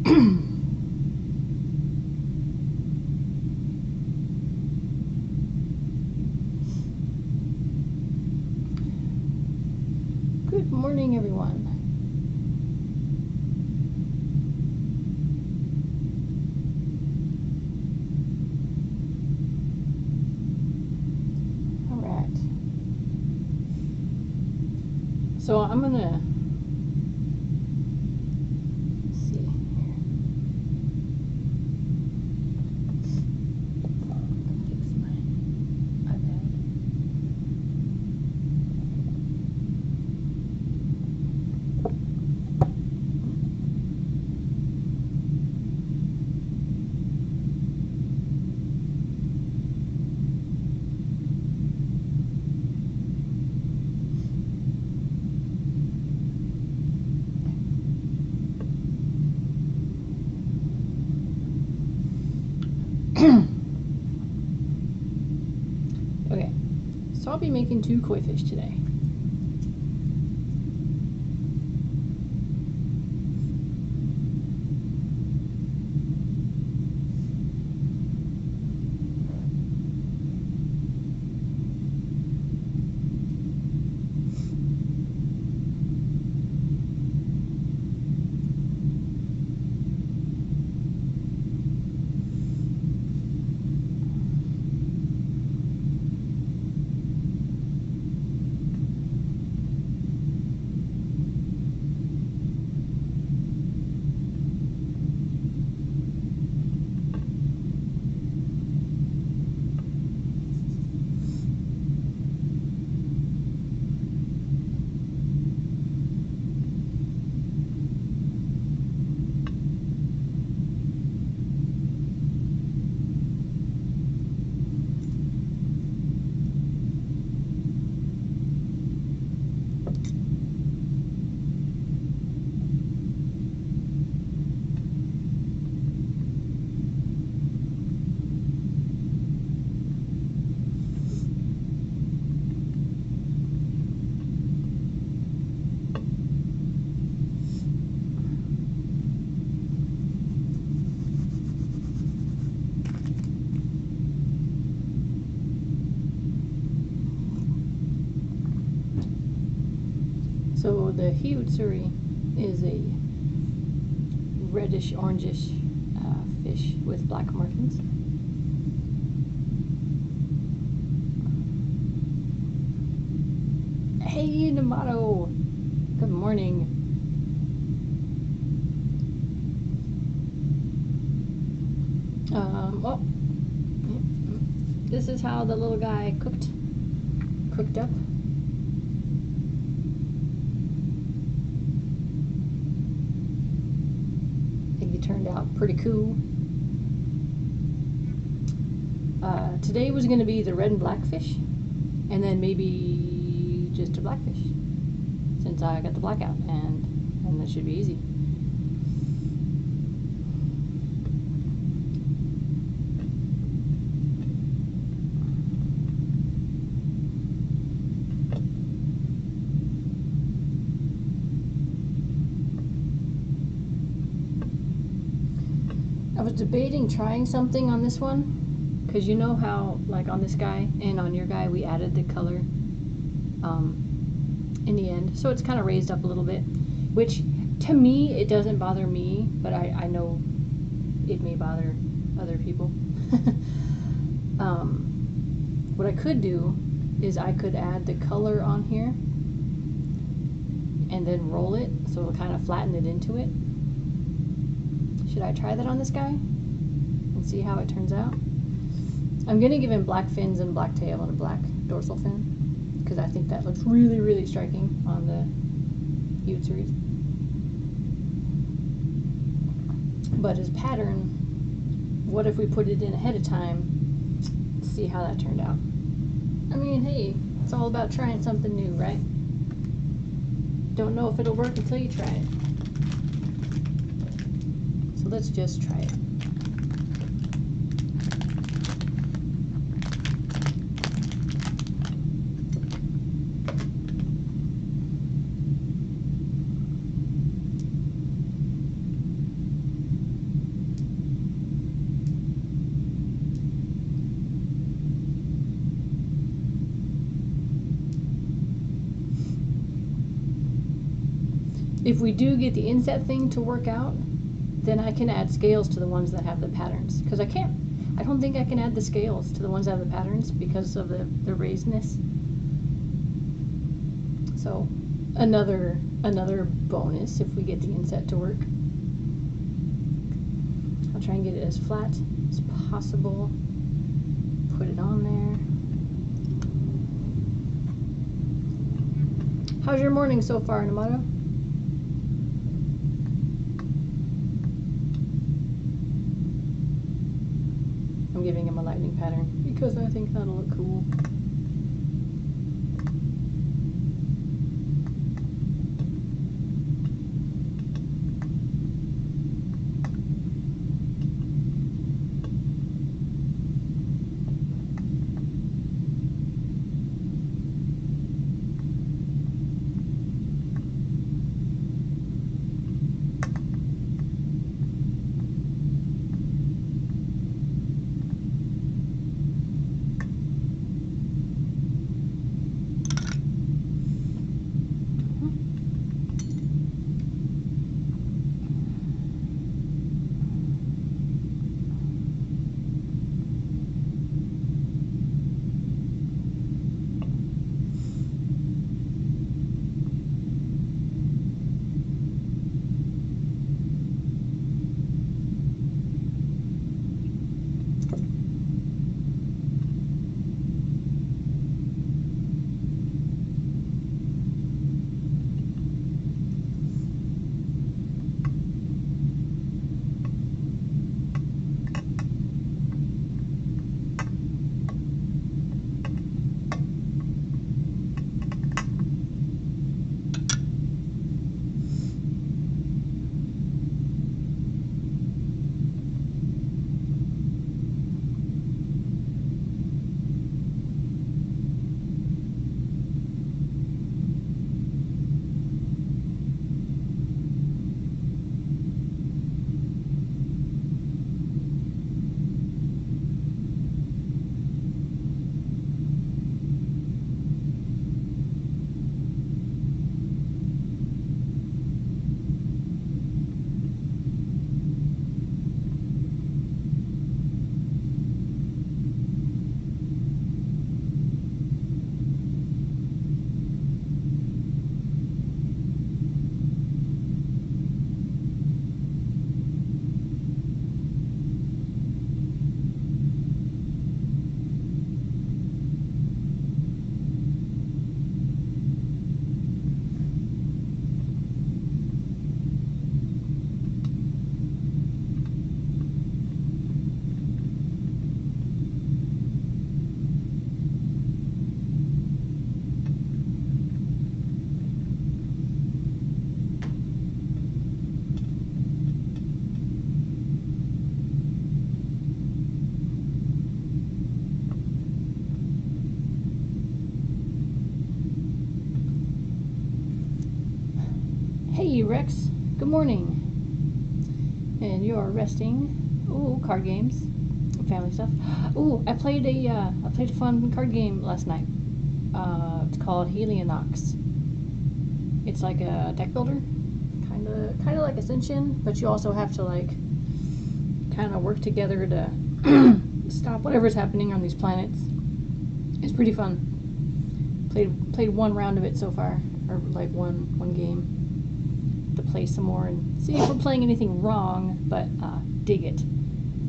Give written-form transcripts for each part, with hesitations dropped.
Good morning, everyone. All right. So I'm gonna see here. Fix my iPad. Okay, so I'll be making 2 koi fish today. So the Utsuri is a reddish orangish fish with black markings. Hey Namato, good morning. Well, this is how the little guy cooked up. Turned out pretty cool. Today was going to be the red and black fish, and then maybe just a black fish, since I got the blackout, and that should be easy. I was debating trying something on this one, because you know how, like on this guy and on your guy, we added the color in the end. So it's kind of raised up a little bit, which to me, it doesn't bother me, but I know it may bother other people. What I could do is I could add the color on here and then roll it, so it'll kind of flatten it into it. Should I try that on this guy and see how it turns out? I'm going to give him black fins and black tail and a black dorsal fin, because I think that looks really, really striking on the Utsuris. But as pattern, what if we put it in ahead of time, see how that turned out? I mean, hey, it's all about trying something new, right? Don't know if it'll work until you try it. So let's just try it. if we do get the inset thing to work out, then I can add scales to the ones that have the patterns. Because I don't think I can add the scales to the ones that have the patterns because of the raisedness. So another bonus if we get the inset to work. I'll try and get it as flat as possible. Put it on there. How's your morning so far, Namato? I'm giving him a lightning pattern because I think that'll look cool. Hey Rex, good morning. And you're resting. Ooh, card games, family stuff. Ooh, I played a fun card game last night. It's called Helionox. It's like a deck builder, kind of like Ascension, but you also have to like kind of work together to stop whatever's happening on these planets. It's pretty fun. Played one round of it so far, or like one game. To play some more and see if we're playing anything wrong, but dig it.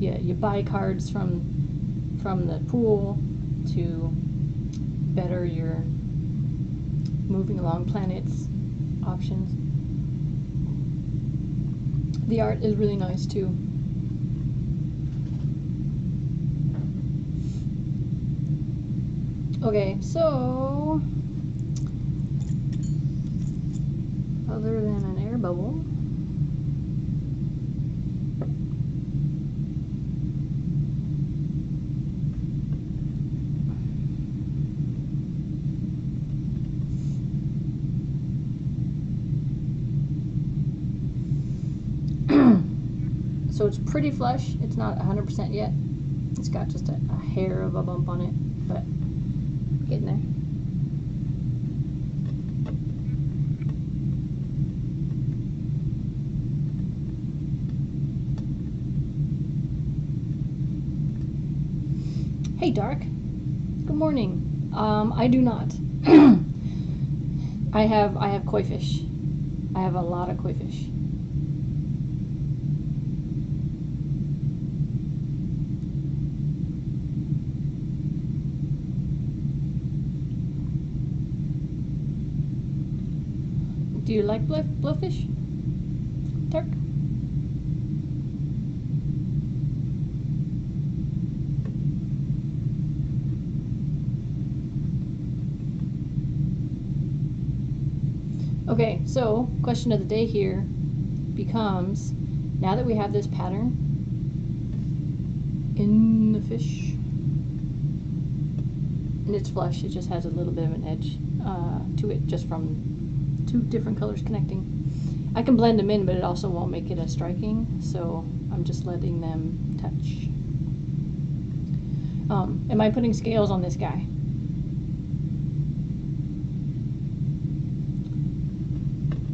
You buy cards from the pool to better your moving along planets options. The art is really nice too. Okay, so other than an air bubble, so it's pretty flush. It's not 100% yet. It's got just a hair of a bump on it, but getting there. Hey, Dark. Good morning. I do not. I have koi fish. I have a lot of koi fish. Do you like blowfish, Dark? Okay, so question of the day here becomes, now that we have this pattern in the fish, and it's flush, it just has a little bit of an edge to it just from two different colors connecting. I can blend them in, but it also won't make it as striking, so I'm just letting them touch. Am I putting scales on this guy?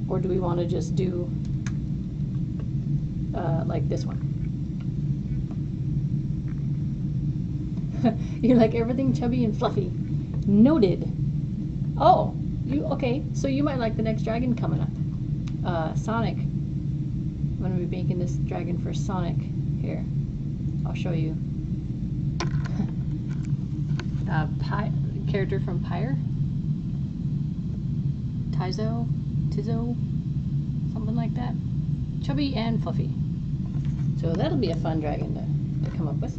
Or do we want to just do like this one? You like everything chubby and fluffy. Noted. Oh, okay, so you might like the next dragon coming up. Sonic. I'm going to be making this dragon for Sonic. Here, I'll show you. Character from Pyre. Tizo, something like that. Chubby and fluffy. So that'll be a fun dragon to come up with.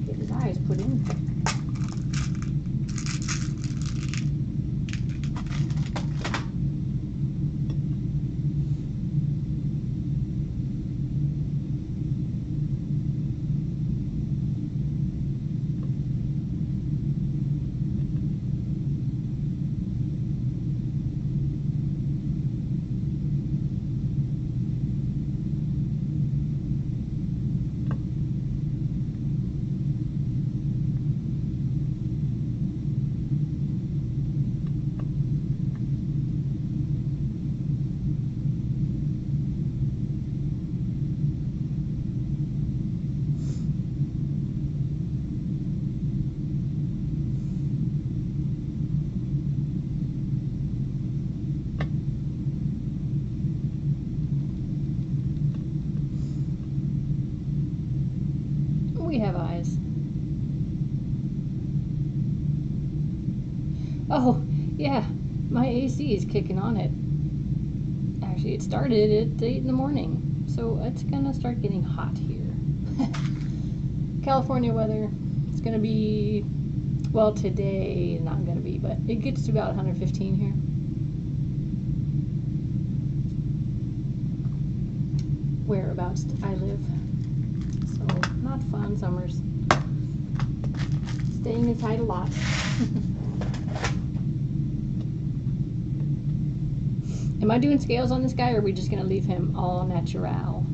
Get his eyes put in. We have eyes. Oh, yeah, my AC is kicking on it. Actually, it started at 8 in the morning, so it's gonna start getting hot here. California weather, it's gonna be, well, today not gonna be, but it gets to about 115 here. Whereabouts I live. So, not fun summers. Staying inside a lot. Am I doing scales on this guy, or are we just going to leave him all natural?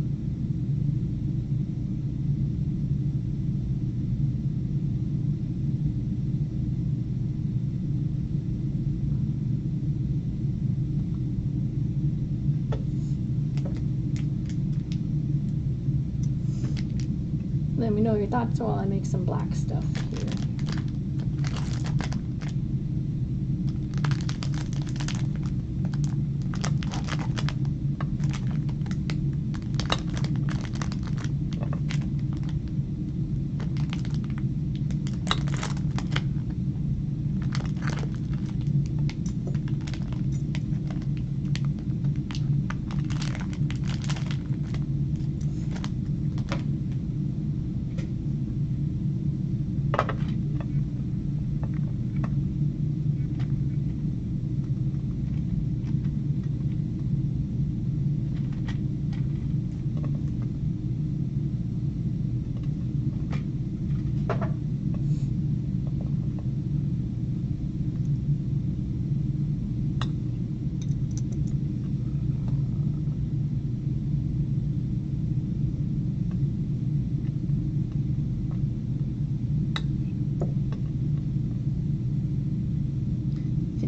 Let me know your thoughts while I make some black stuff here.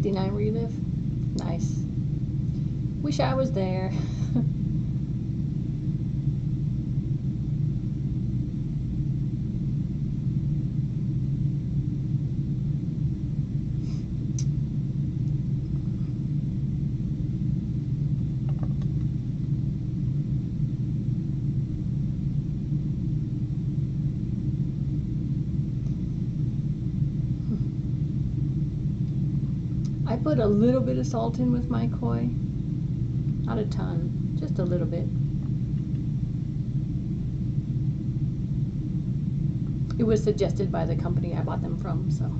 59 where you live? Nice. Wish I was there. I put a little bit of salt in with my koi. Not a ton, just a little bit. It was suggested by the company I bought them from, so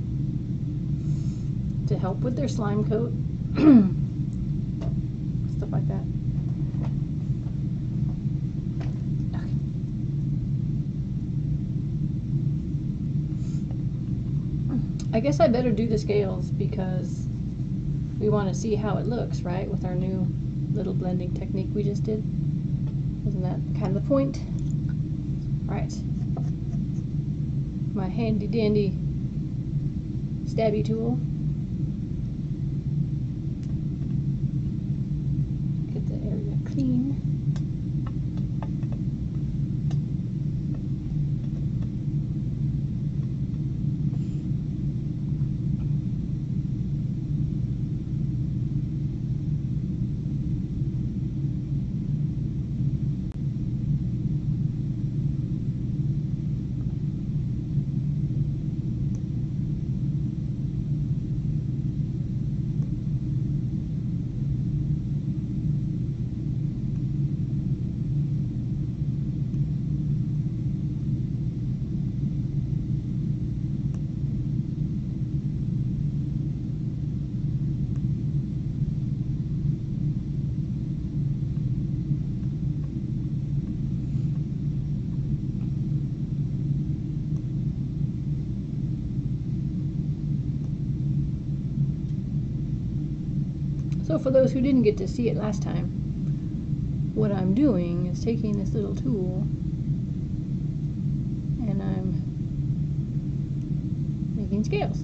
to help with their slime coat, stuff like that. Okay. I guess I better do the scales because we want to see how it looks, right, with our new little blending technique we just did. Isn't that kind of the point? Right. My handy dandy stabby tool. Get the area clean. So for those who didn't get to see it last time, what I'm doing is taking this little tool and I'm making scales.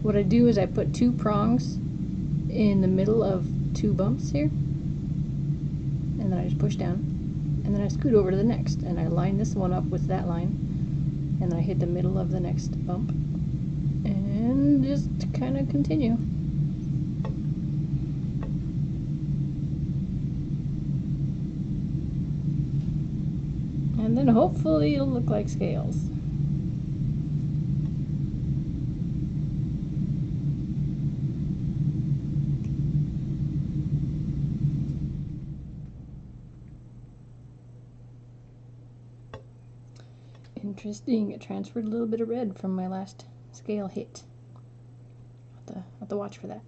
What I do is I put 2 prongs in the middle of 2 bumps here, and then I just push down, and then I scoot over to the next, and I line this one up with that line, and then I hit the middle of the next bump, and just kind of continue. And then hopefully it'll look like scales. Interesting, it transferred a little bit of red from my last scale hit. I'll have to watch for that.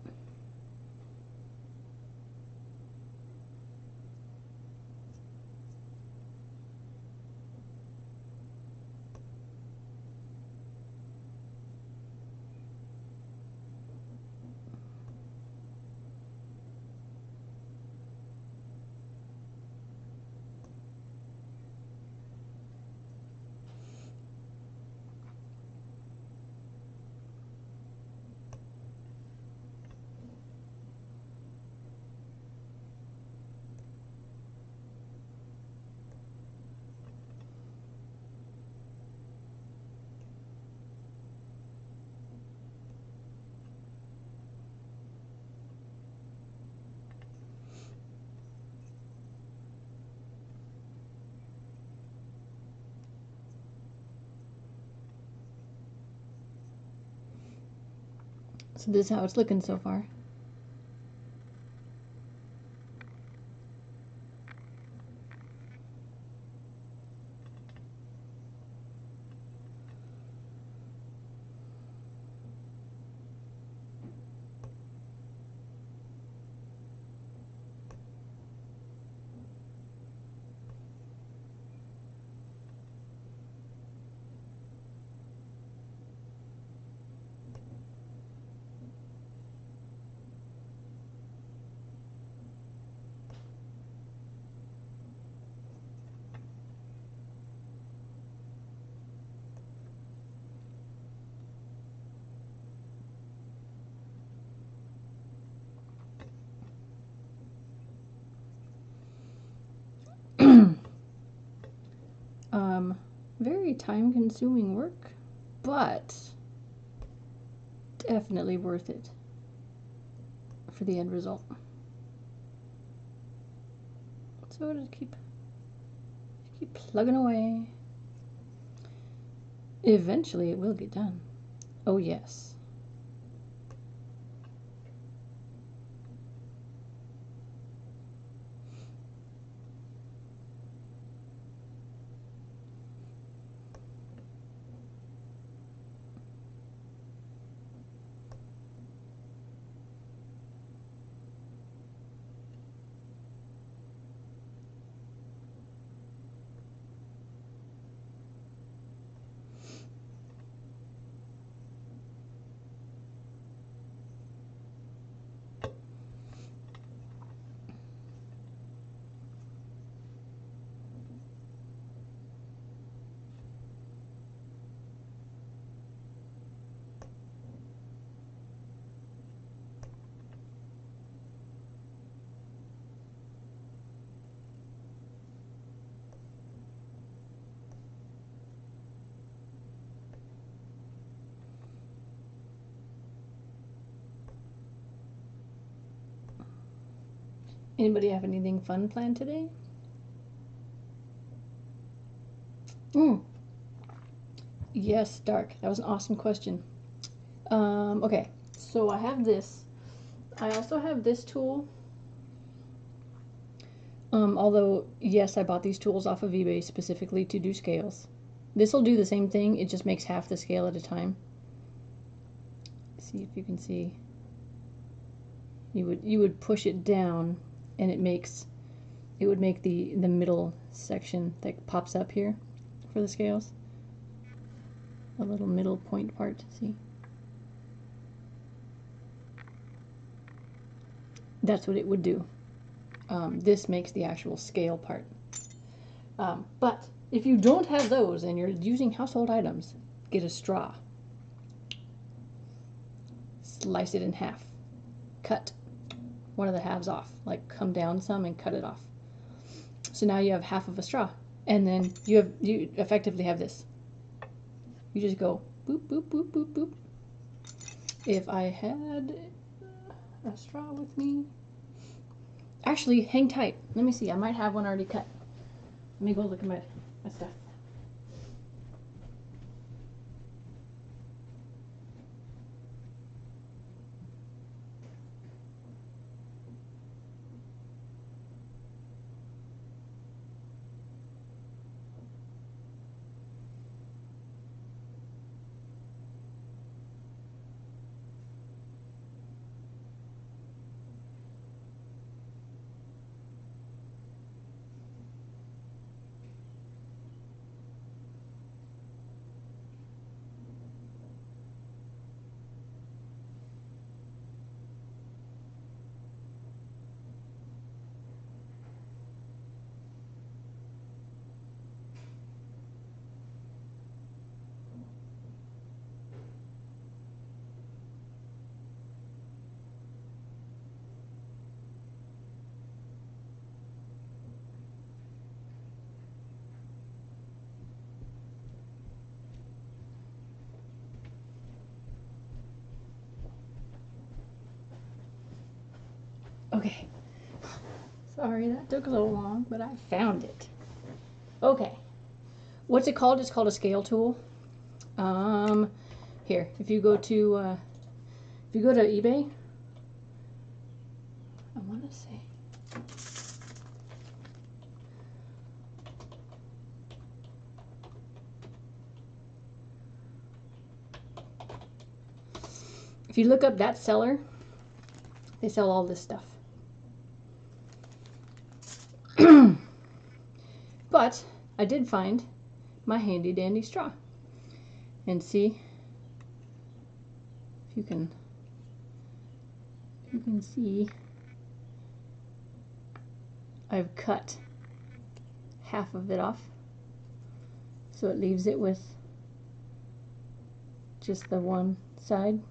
So this is how it's looking so far. very time-consuming work, but definitely worth it for the end result. So just keep plugging away. Eventually it will get done. Oh yes. Anybody have anything fun planned today? Yes, Dark. That was an awesome question. Okay, so I have this. I also have this tool. Although, yes, I bought these tools off of eBay specifically to do scales. This will do the same thing. It just makes half the scale at a time. See if you can see. You would push it down, and it would make the middle section that pops up here for the scales. A little middle point part, see? That's what it would do. This makes the actual scale part. But if you don't have those and you're using household items, get a straw. Slice it in half. Cut one of the halves off. Like come down some and cut it off. So now you have half of a straw. And then you effectively have this. You just go boop, boop, boop, boop, boop. If I had a straw with me. Actually, hang tight. Let me see. I might have one already cut. Let me go look at my stuff. Okay. Sorry that took so long, but I found it. Okay. What's it called? It's called a scale tool. Here, if you go to eBay, I want to say. If you look up that seller, they sell all this stuff. But I did find my handy dandy straw. And see if you can see I've cut half of it off. So it leaves it with just the one side.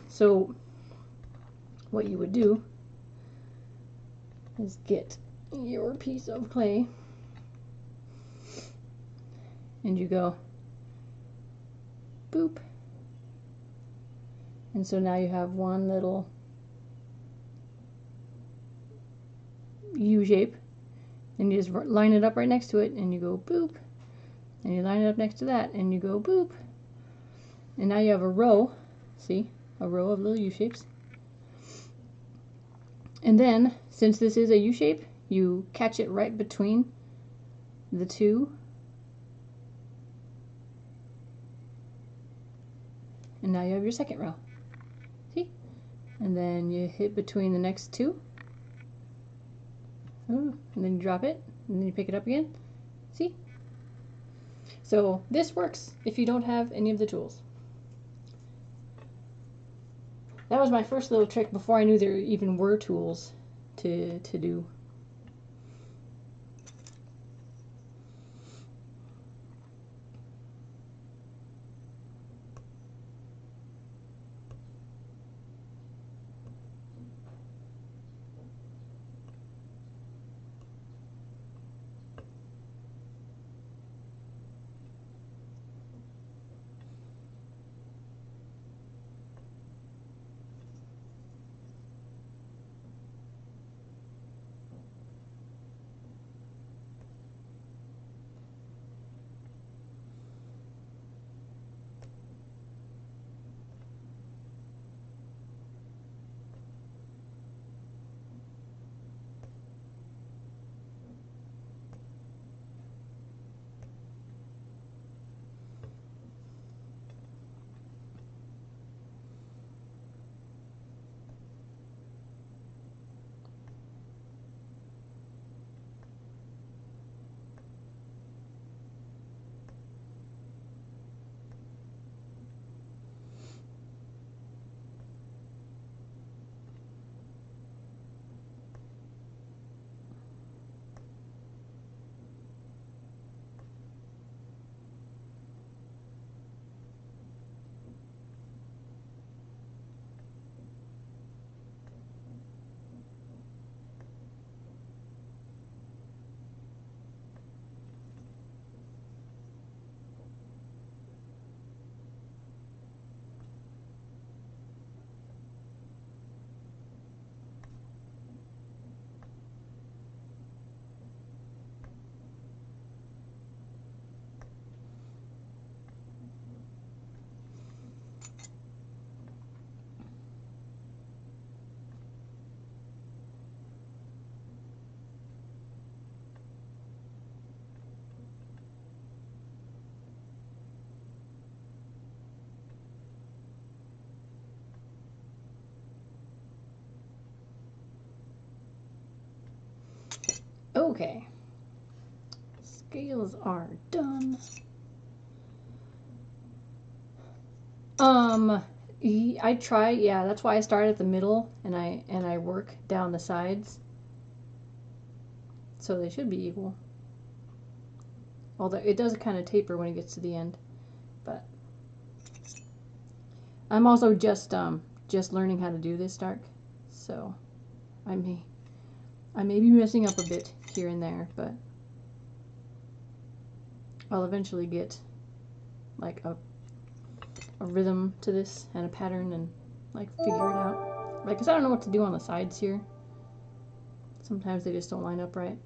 So what you would do is get your piece of clay and you go boop. And so now you have one little U shape, and you just line it up right next to it and you go boop, and you line it up next to that and you go boop, and now you have a row, see, a row of little U shapes. And then, since this is a U shape, you catch it right between the two, and now you have your second row. See? And then you hit between the next two, and then you drop it, and then you pick it up again. See? So this works if you don't have any of the tools. That was my first little trick before I knew there even were tools to do. Okay, scales are done. I try, yeah, that's why I start at the middle and I work down the sides. So they should be equal. Although it does kind of taper when it gets to the end. But I'm also just learning how to do this dark. So I may be messing up a bit here and there, but I'll eventually get like a rhythm to this and a pattern and like figure it out. Like, 'cause I don't know what to do on the sides here. Sometimes they just don't line up right.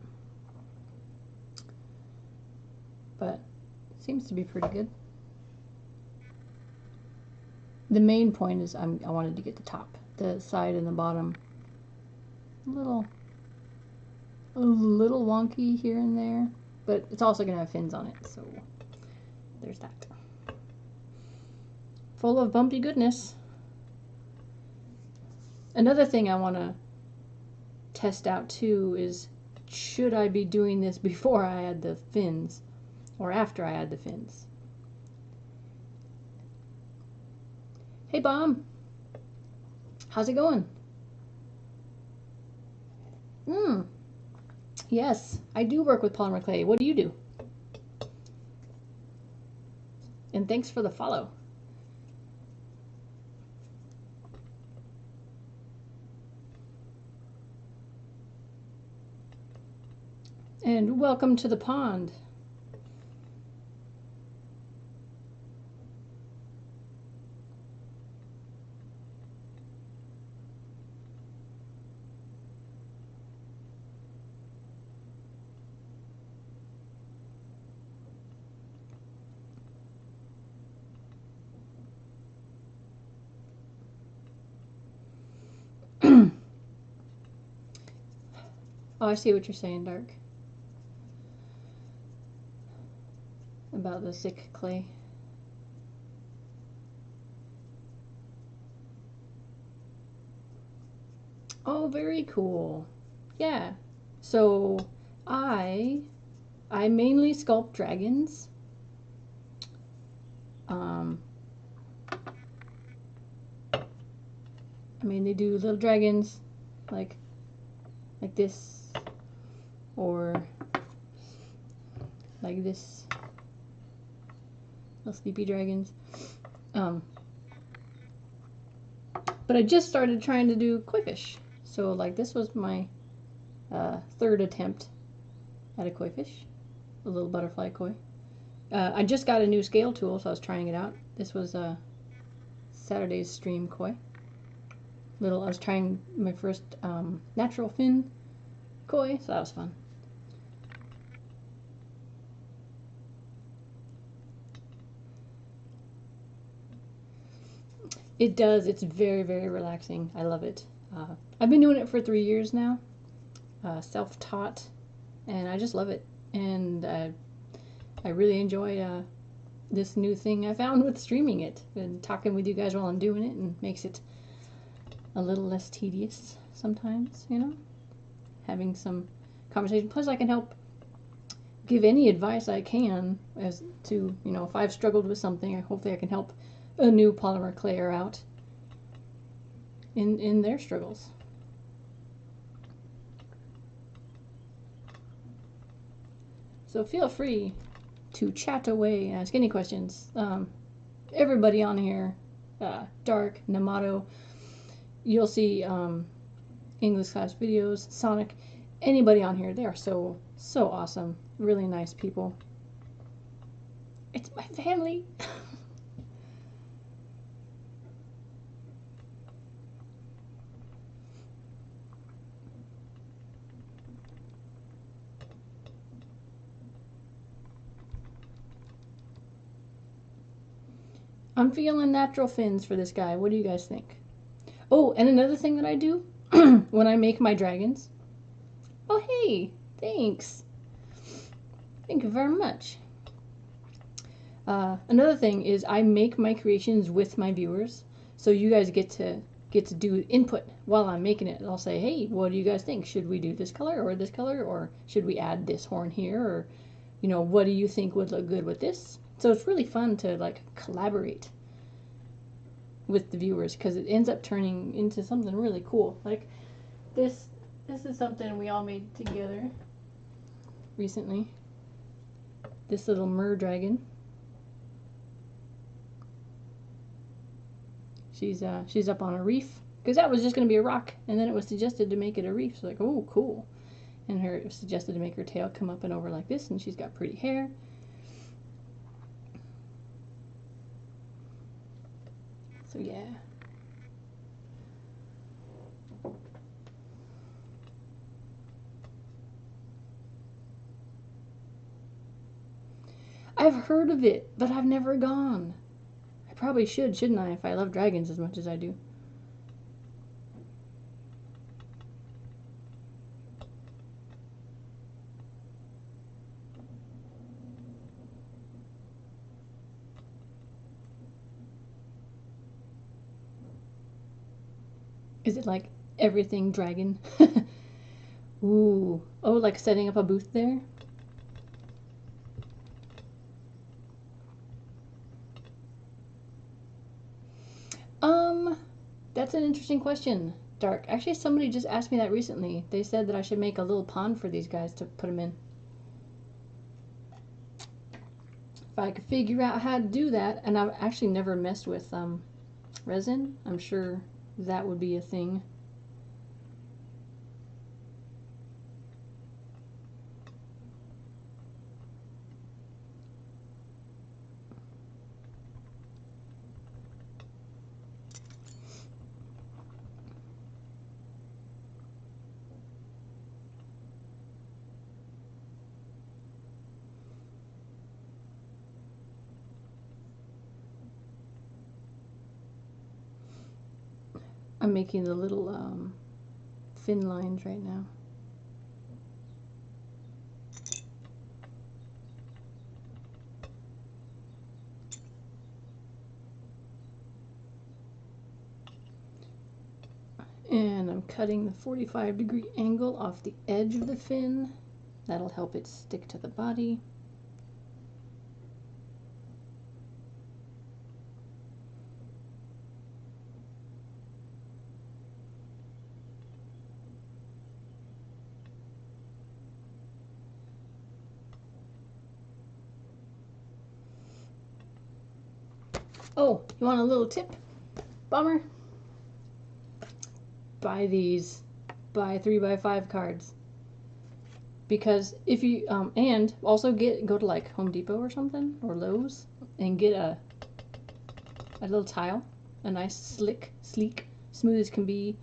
But it seems to be pretty good. The main point is I wanted to get the top, the side and the bottom a little wonky here and there, but it's also gonna have fins on it, so there's that. Full of bumpy goodness. Another thing I want to test out too is, should I be doing this before I add the fins or after I add the fins? Hey Bomb, how's it going? Yes, I do work with polymer clay. What do you do? And thanks for the follow. And welcome to the pond. Oh, I see what you're saying, Dark. About the thick clay. Oh, very cool. Yeah. So I mainly sculpt dragons. I mean, they do little dragons like this, or like this, little sleepy dragons. But I just started trying to do koi fish. So like this was my third attempt at a koi fish, a little butterfly koi. I just got a new scale tool, so I was trying it out. This was Saturday's stream koi. I was trying my first natural fin koi, so that was fun. It does. It's very, very relaxing. I love it. I've been doing it for 3 years now, self-taught, and I just love it. And I really enjoy this new thing I found with streaming it and talking with you guys while I'm doing it, and makes it a little less tedious sometimes, you know, having some conversation. Plus I can help give any advice I can as to, you know, if I've struggled with something, hopefully I can help a new polymer clayer out in their struggles. So feel free to chat away, ask any questions. Everybody on here, Dark, Namato, you'll see English class videos, Sonic, anybody on here, they are so awesome, really nice people. It's my family. I'm feeling natural fins for this guy. What do you guys think? Oh, and another thing that I do when I make my dragons. Oh, hey, thanks. Thank you very much. Another thing is I make my creations with my viewers, so you guys get to do input while I'm making it. I'll say, hey, what do you guys think? Should we do this color, or should we add this horn here, or, you know, what do you think would look good with this? So it's really fun to like collaborate with the viewers, because it ends up turning into something really cool. Like this is something we all made together recently. This little mer dragon. She's up on a reef, because that was just going to be a rock, and then it was suggested to make it a reef. So like, oh, cool. And it was suggested to make her tail come up and over like this, and she's got pretty hair. So yeah. I've heard of it, but I've never gone. I probably should, shouldn't I, if I love dragons as much as I do. Is it like everything dragon? Ooh. Oh, like setting up a booth there? That's an interesting question, Dark. Actually, somebody just asked me that recently. They said that I should make a little pond for these guys to put them in. If I could figure out how to do that, and I've actually never messed with resin, I'm sure that would be a thing. making the little fin lines right now. And I'm cutting the 45-degree angle off the edge of the fin. That'll help it stick to the body. Oh, you want a little tip? Bummer. Buy these. Buy 3x5 cards. Because if you, and also go to like Home Depot or something, or Lowe's, and get a little tile. A nice, slick, sleek, smooth as can be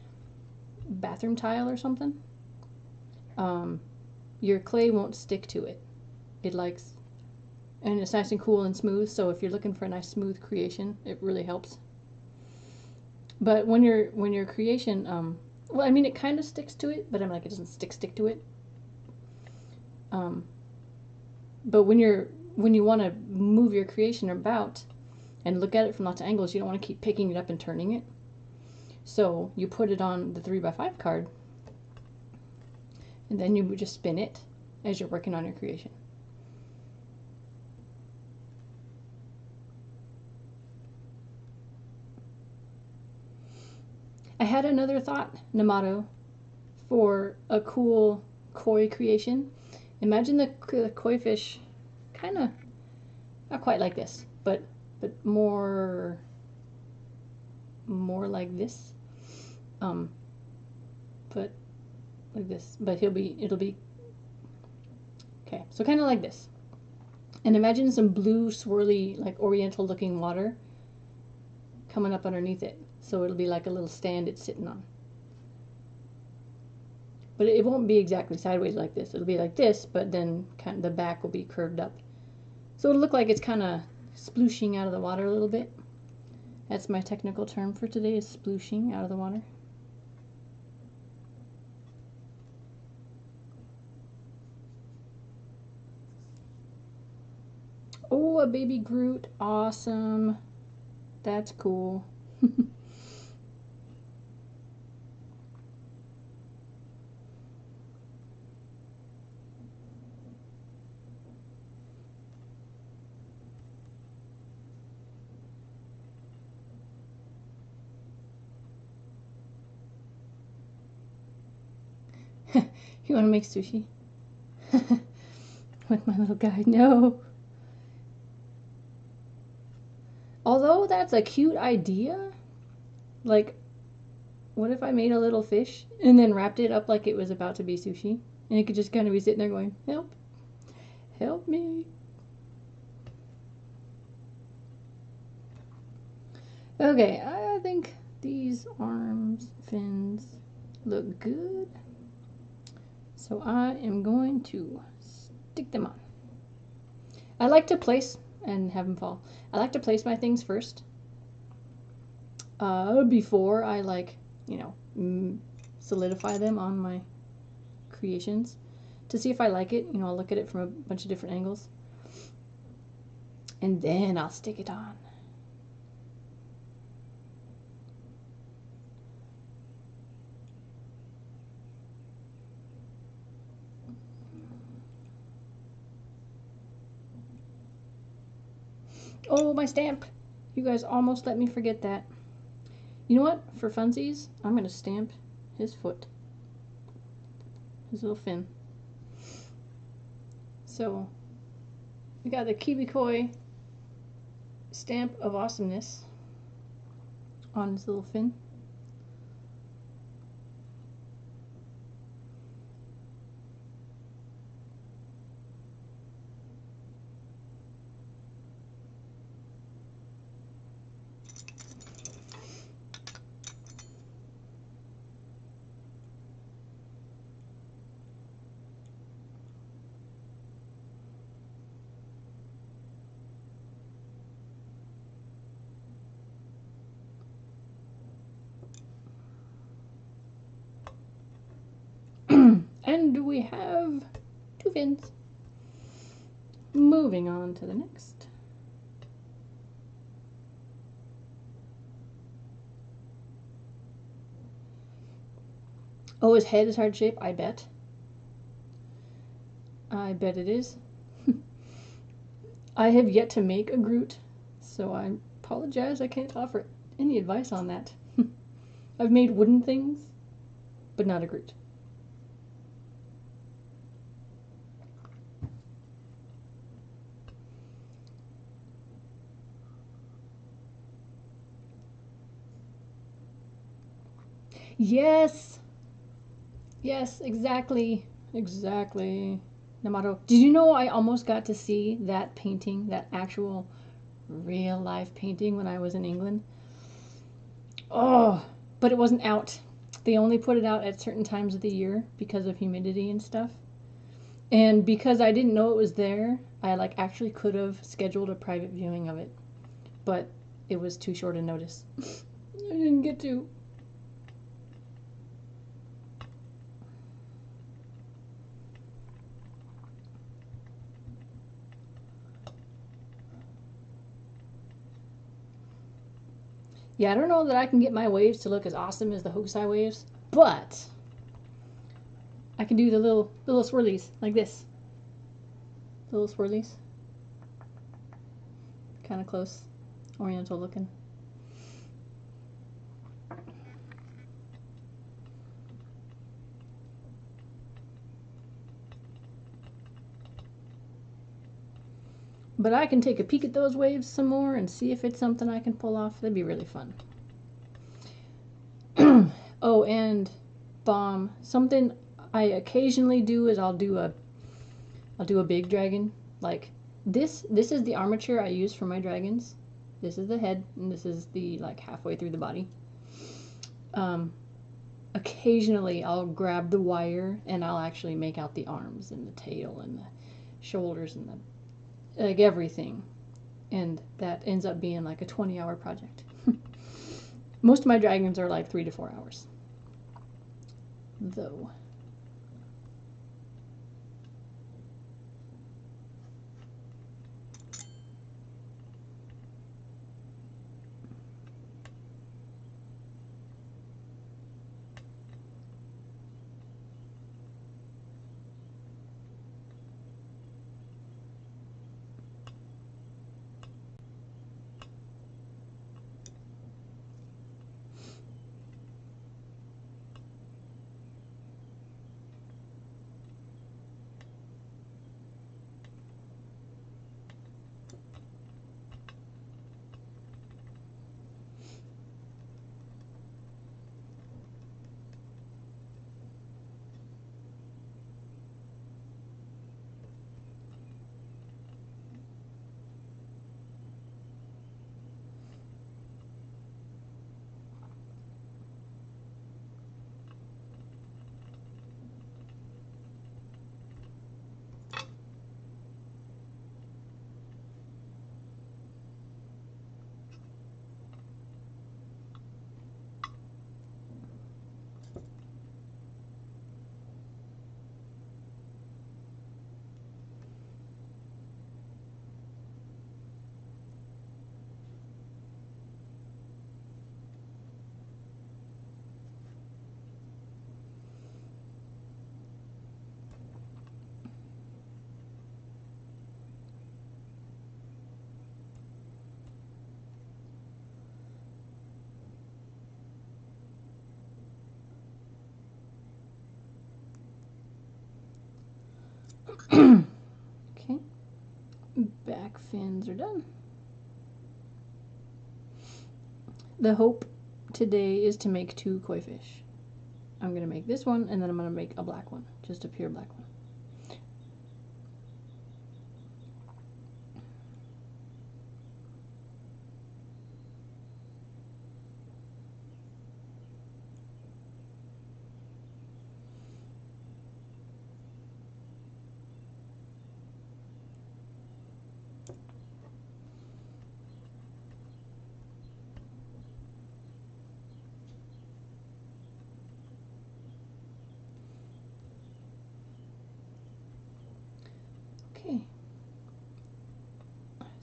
bathroom tile or something. Your clay won't stick to it. It likes, and it's nice and cool and smooth, so if you're looking for a nice smooth creation, it really helps. But when your creation, well, I mean, it kind of sticks to it, but I'm like, it doesn't stick to it. But when you want to move your creation about and look at it from lots of angles, you don't want to keep picking it up and turning it. So you put it on the 3x5 card, and then you would just spin it as you're working on your creation. I had another thought, Namato, for a cool koi creation. Imagine the koi fish kind of, not quite like this, but more like this. But like this. But it'll be, okay, so kind of like this. And imagine some blue, swirly, like oriental looking water coming up underneath it. So it'll be like a little stand it's sitting on. But it won't be exactly sideways like this. It'll be like this, but then kind of the back will be curved up. So it'll look like it's kind of splooshing out of the water a little bit. That's my technical term for today, is splooshing out of the water. Oh, a baby Groot. Awesome. That's cool. You want to make sushi? With my little guy? No. Although that's a cute idea, like, what if I made a little fish and then wrapped it up like it was about to be sushi? And it could just kind of be sitting there going, help, help me. Okay, I think these arms, fins look good. So I am going to stick them on. I like to place, and have them fall, I like to place my things first. Before I, like, you know, solidify them on my creations. To see if I like it, you know, I'll look at it from a bunch of different angles. And then I'll stick it on. Oh, my stamp! You guys almost let me forget that. You know what? For funsies, I'm going to stamp his foot. His little fin. So, we got the KiwikoiOriginals stamp of awesomeness on his little fin. And we have 2 fins. Moving on to the next. Oh, his head is hard shape, I bet. I bet it is. I have yet to make a Groot, so I apologize, I can't offer any advice on that. I've made wooden things, but not a Groot. Yes! Yes, exactly. Exactly. Namato. Did you know I almost got to see that painting, that actual real life painting when I was in England? Oh, but it wasn't out. They only put it out at certain times of the year because of humidity and stuff. And because I didn't know it was there, I like actually could have scheduled a private viewing of it. But it was too short a notice. I didn't get to. Yeah, I don't know that I can get my waves to look as awesome as the Hokusai waves, but I can do the little swirlies like this. Little swirlies. Kind of close. Oriental looking. But I can take a peek at those waves some more and see if it's something I can pull off. That'd be really fun. Oh, and bomb. Something I occasionally do is I'll do a big dragon. Like this is the armature I use for my dragons. This is the head, and this is the like halfway through the body. Occasionally I'll grab the wire and I'll actually make out the arms and the tail and the shoulders and the like everything. And that ends up being like a 20-hour project. Most of my dragons are like 3 to 4 hours. Though. Okay. Back fins are done. The hope today is to make 2 koi fish. I'm going to make this one, and then I'm going to make a black one. Just a pure black one.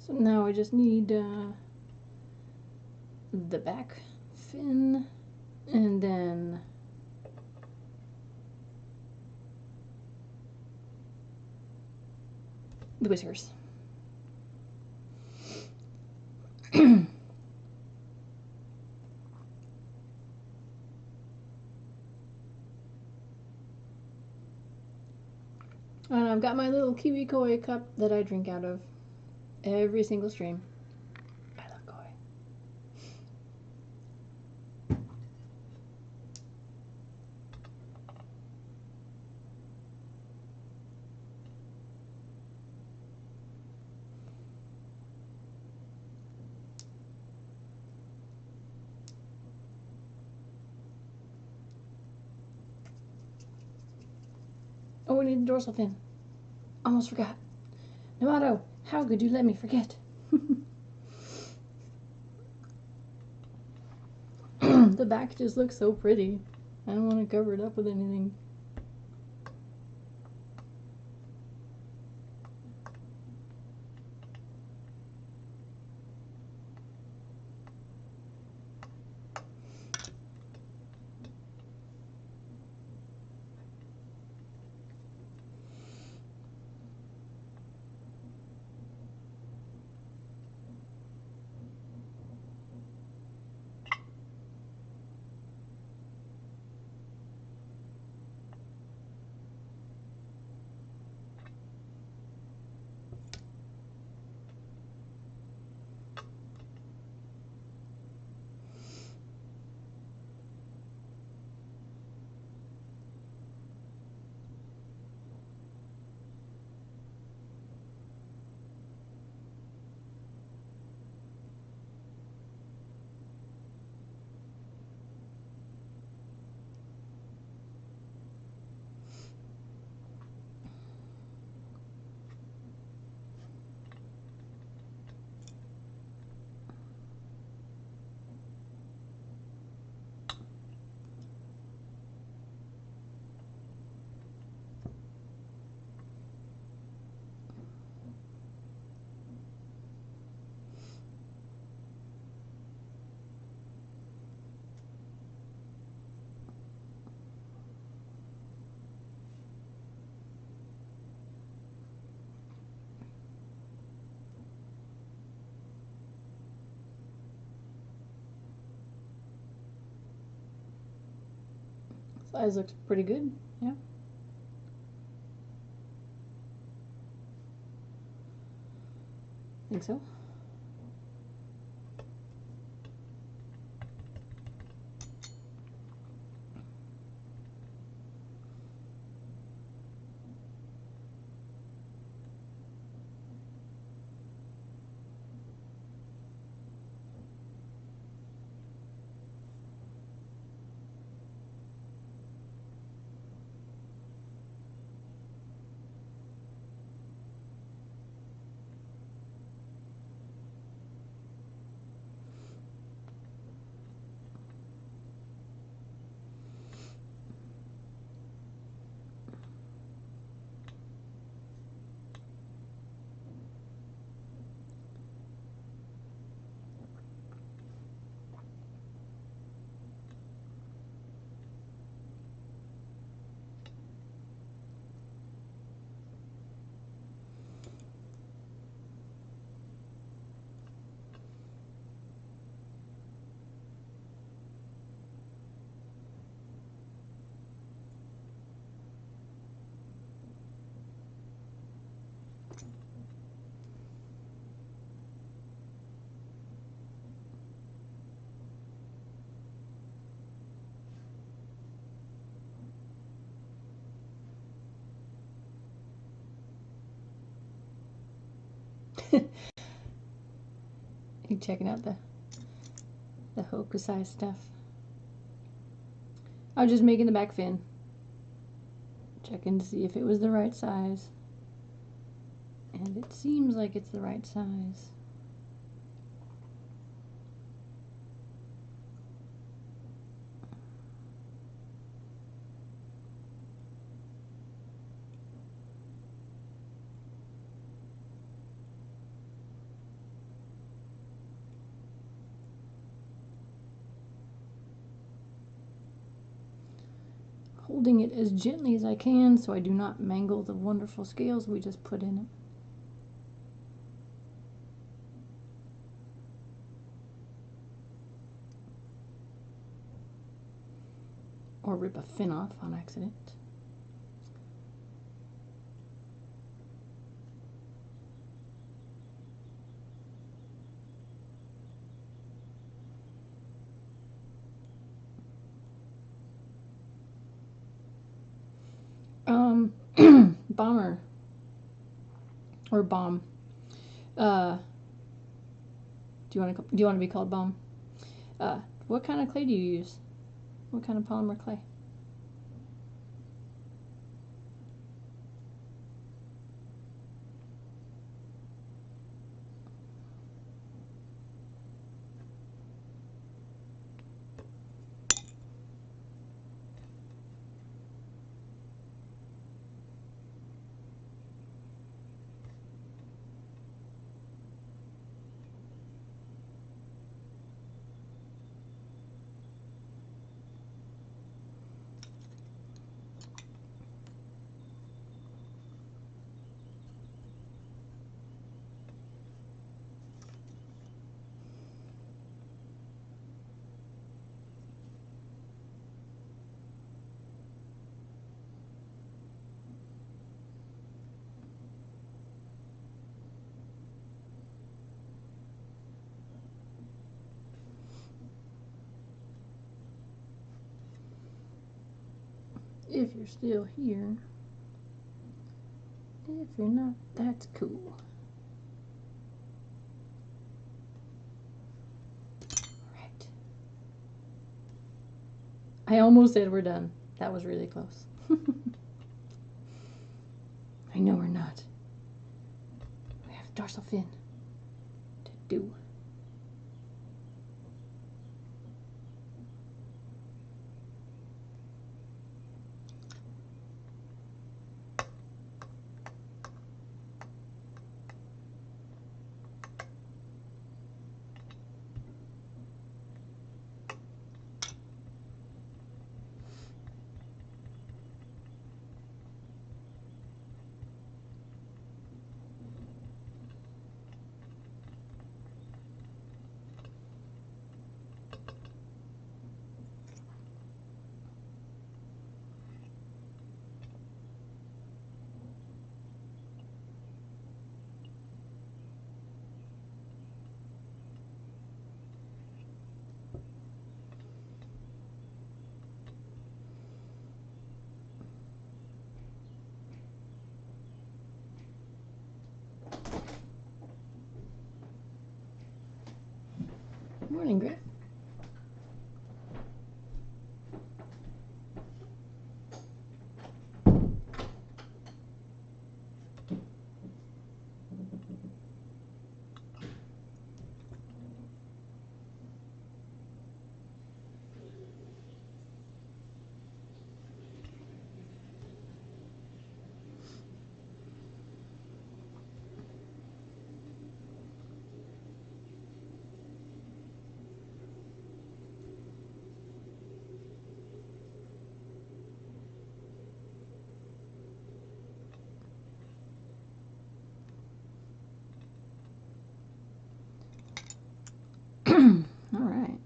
So now I just need the back fin and then the whiskers. And I've got my little KiwiKoi cup that I drink out of every single stream. I love koi. Oh, we need the dorsal fin. Almost forgot. Namato, how could you let me forget? The back just looks so pretty. I don't want to cover it up with anything. Size looks pretty good, yeah. Think so. You checking out the Hokusai stuff. I was just making the back fin. Checking to see if it was the right size. And it seems like it's the right size. holding it as gently as I can so I do not mangle the wonderful scales we just put in it. Or rip a fin off on accident. Bomber or bomb. Do you want to be called bomb? What kind of clay do you use? What kind of polymer clay? If you're still here. If you're not, that's cool. Alright. I almost said we're done. That was really close. I know we're not. We have dorsal fin to do. Morning, Griff. All right.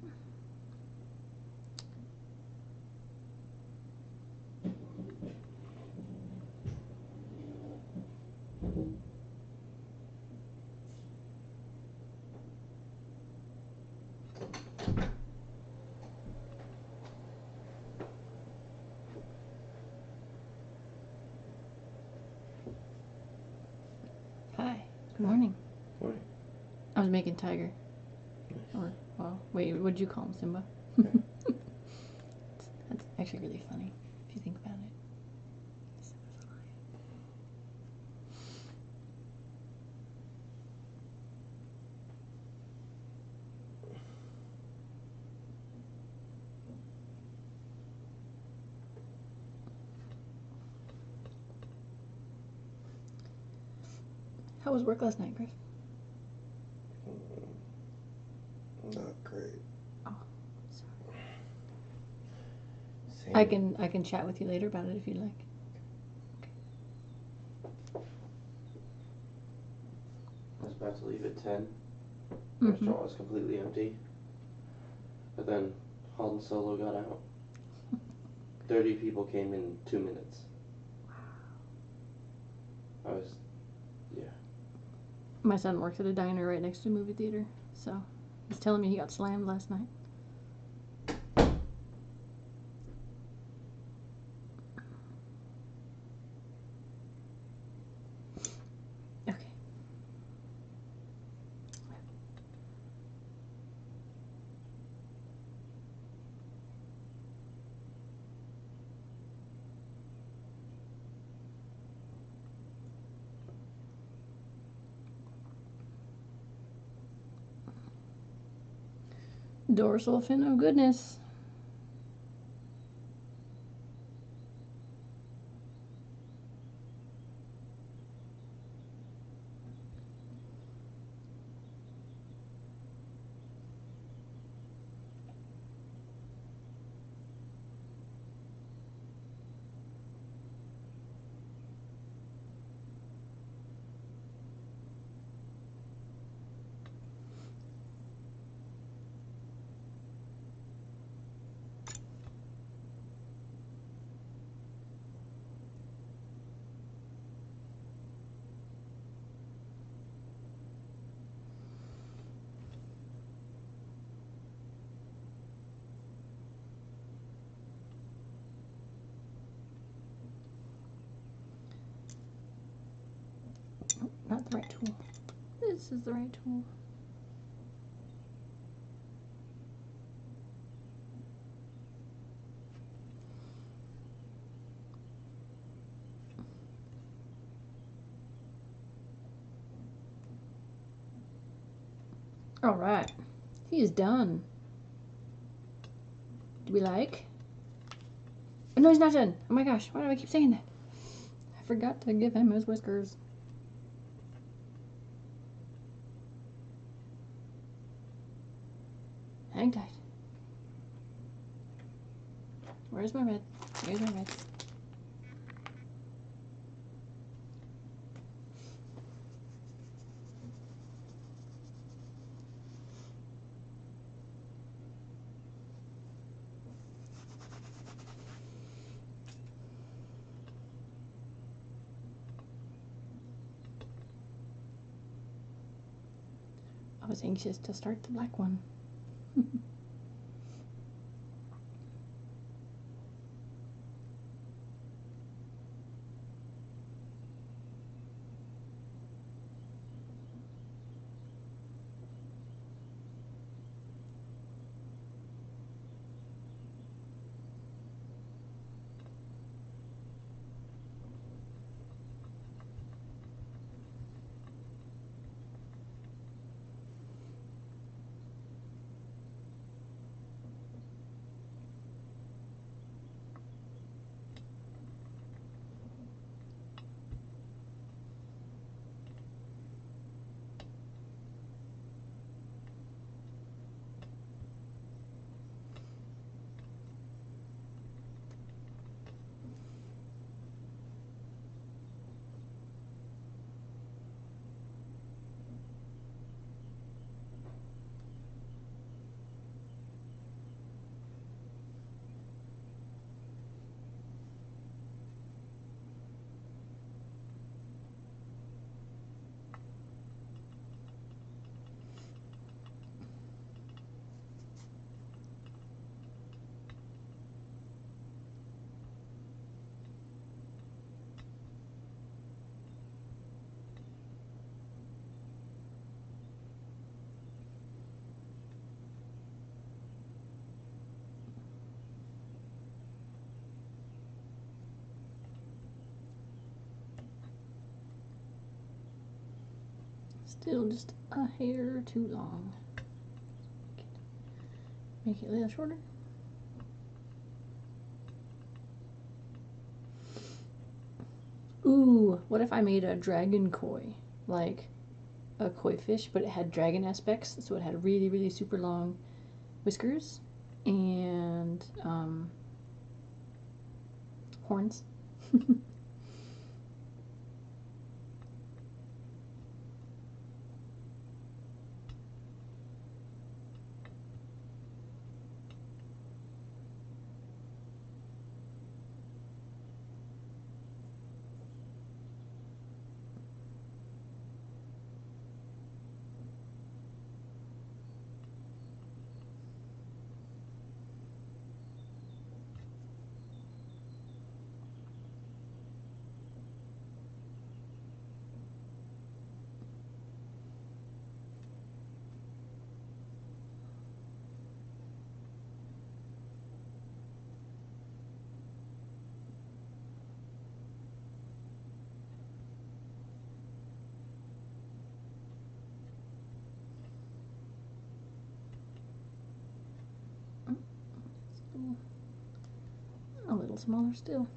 Hi. Good morning. Morning. I was making Tiger. Nice. Or, well, wait, what'd you call him, Simba? Yeah. That's actually really funny, if you think about it. Simba's a lion. How was work last night, Griff? Not great. Oh, sorry. entertaining. I can chat with you later about it if you like. I was about to leave at 10. Mm-hmm. Restaurant was completely empty. But then Han Solo got out. 30 people came in 2 minutes. I was, yeah. My son works at a diner right next to a movie theater, so he's telling me he got slammed last night. Okay. Dorsal fin of goodness. Oh, not the right tool. This is the right tool. All right, he is done. Do we like? Oh, no, he's not done. Oh my gosh, why do I keep saying that? I forgot to give him his whiskers. Hang tight. Where's my red? Here's my red. I was anxious to start the black one. Still just a hair too long. Make it a little shorter. Ooh, what if I made a dragon koi? Like a koi fish, but it had dragon aspects, so it had really, really super long whiskers and horns. A little smaller still.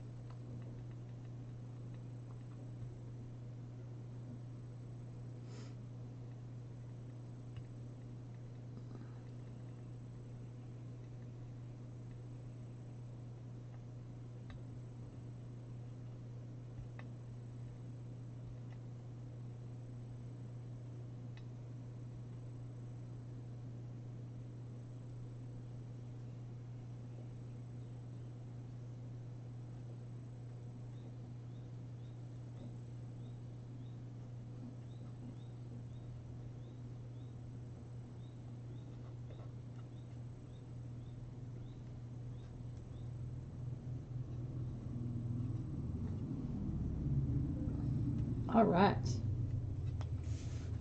All right.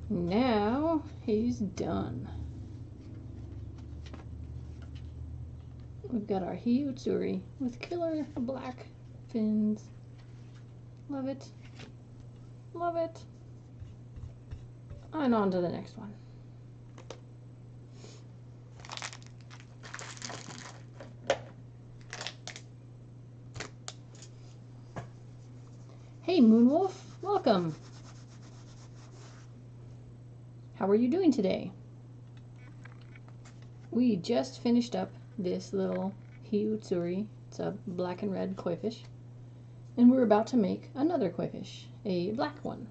Now he's done. We've got our Utsuri with killer black fins. Love it. Love it. And on to the next one. Hey Moonwolf, welcome. How are you doing today? We just finished up this little Utsuri. It's a black and red koi fish. And we're about to make another koi fish, a black one.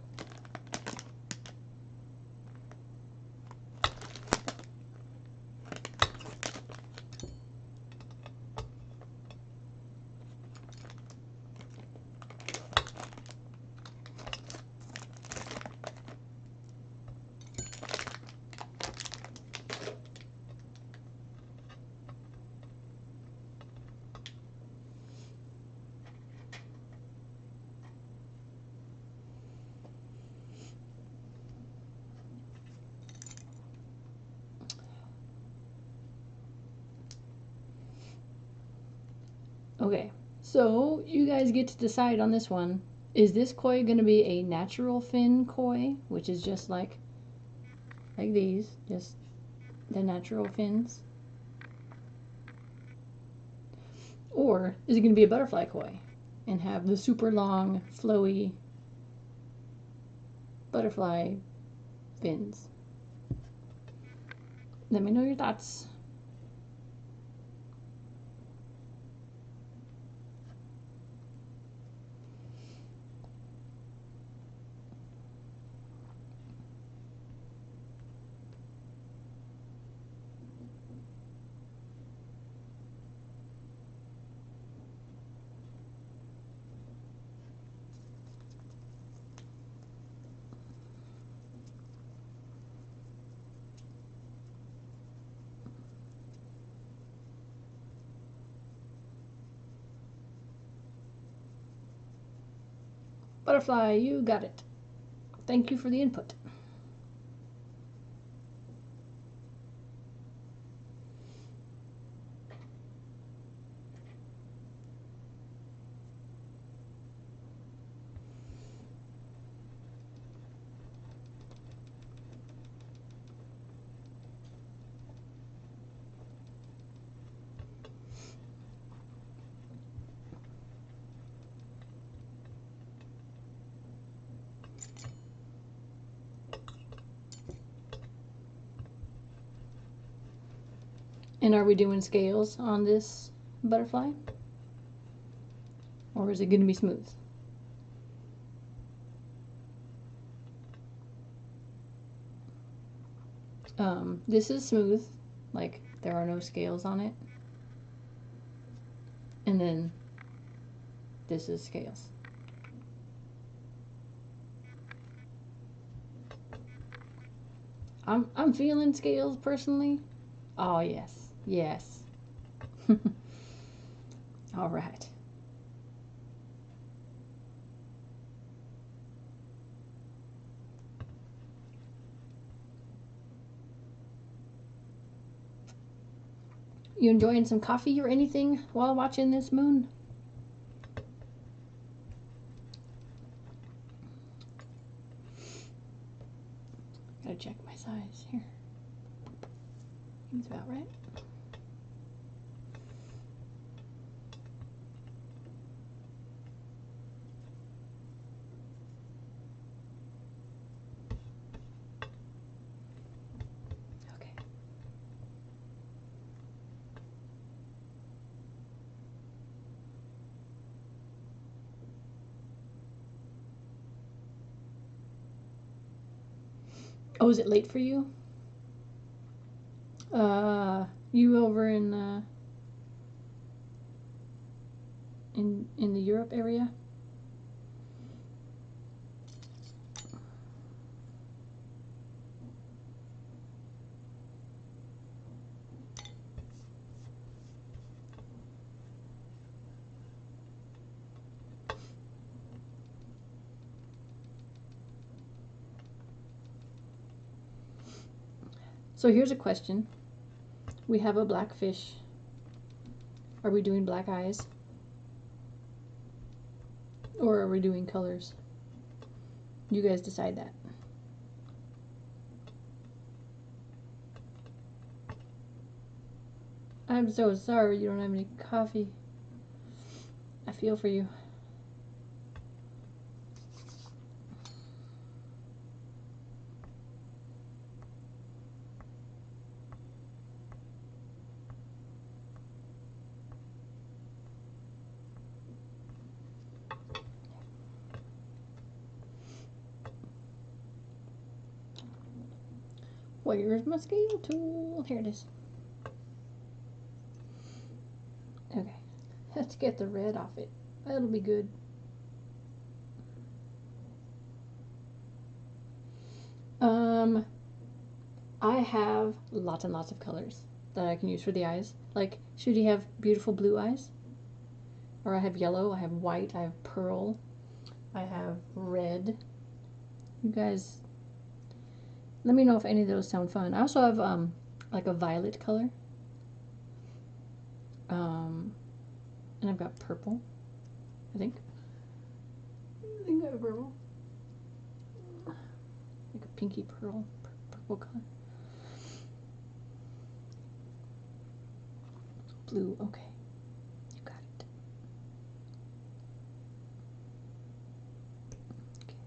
Okay, so you guys get to decide on this one. Is this koi going to be a natural fin koi, which is just like these, just the natural fins? Or is it going to be a butterfly koi and have the super long, flowy butterfly fins? Let me know your thoughts. Butterfly, you got it. Thank you for the input. And are we doing scales on this butterfly? Or is it going to be smooth? This is smooth, like there are no scales on it. And then this is scales. I'm feeling scales personally. Oh yes, yes. All right. You enjoying some coffee or anything while watching this moon? Gotta check my size here. Seems about right. Okay. Oh, is it late for you? You over in the Europe area? So here's a question. We have a black fish. Are we doing black eyes? Or are we doing colors? You guys decide that. I'm so sorry you don't have any coffee. I feel for you. Where's my scale tool? Here it is. Okay, let's get the red off it. That'll be good. I have lots and lots of colors that I can use for the eyes. Like, should you have beautiful blue eyes? Or I have yellow, I have white, I have pearl, I have red. You guys, let me know if any of those sound fun. I also have like a violet color. And I've got purple, I think. I think I have purple. Like a pinky purple color. Blue, okay. You got it. Okay.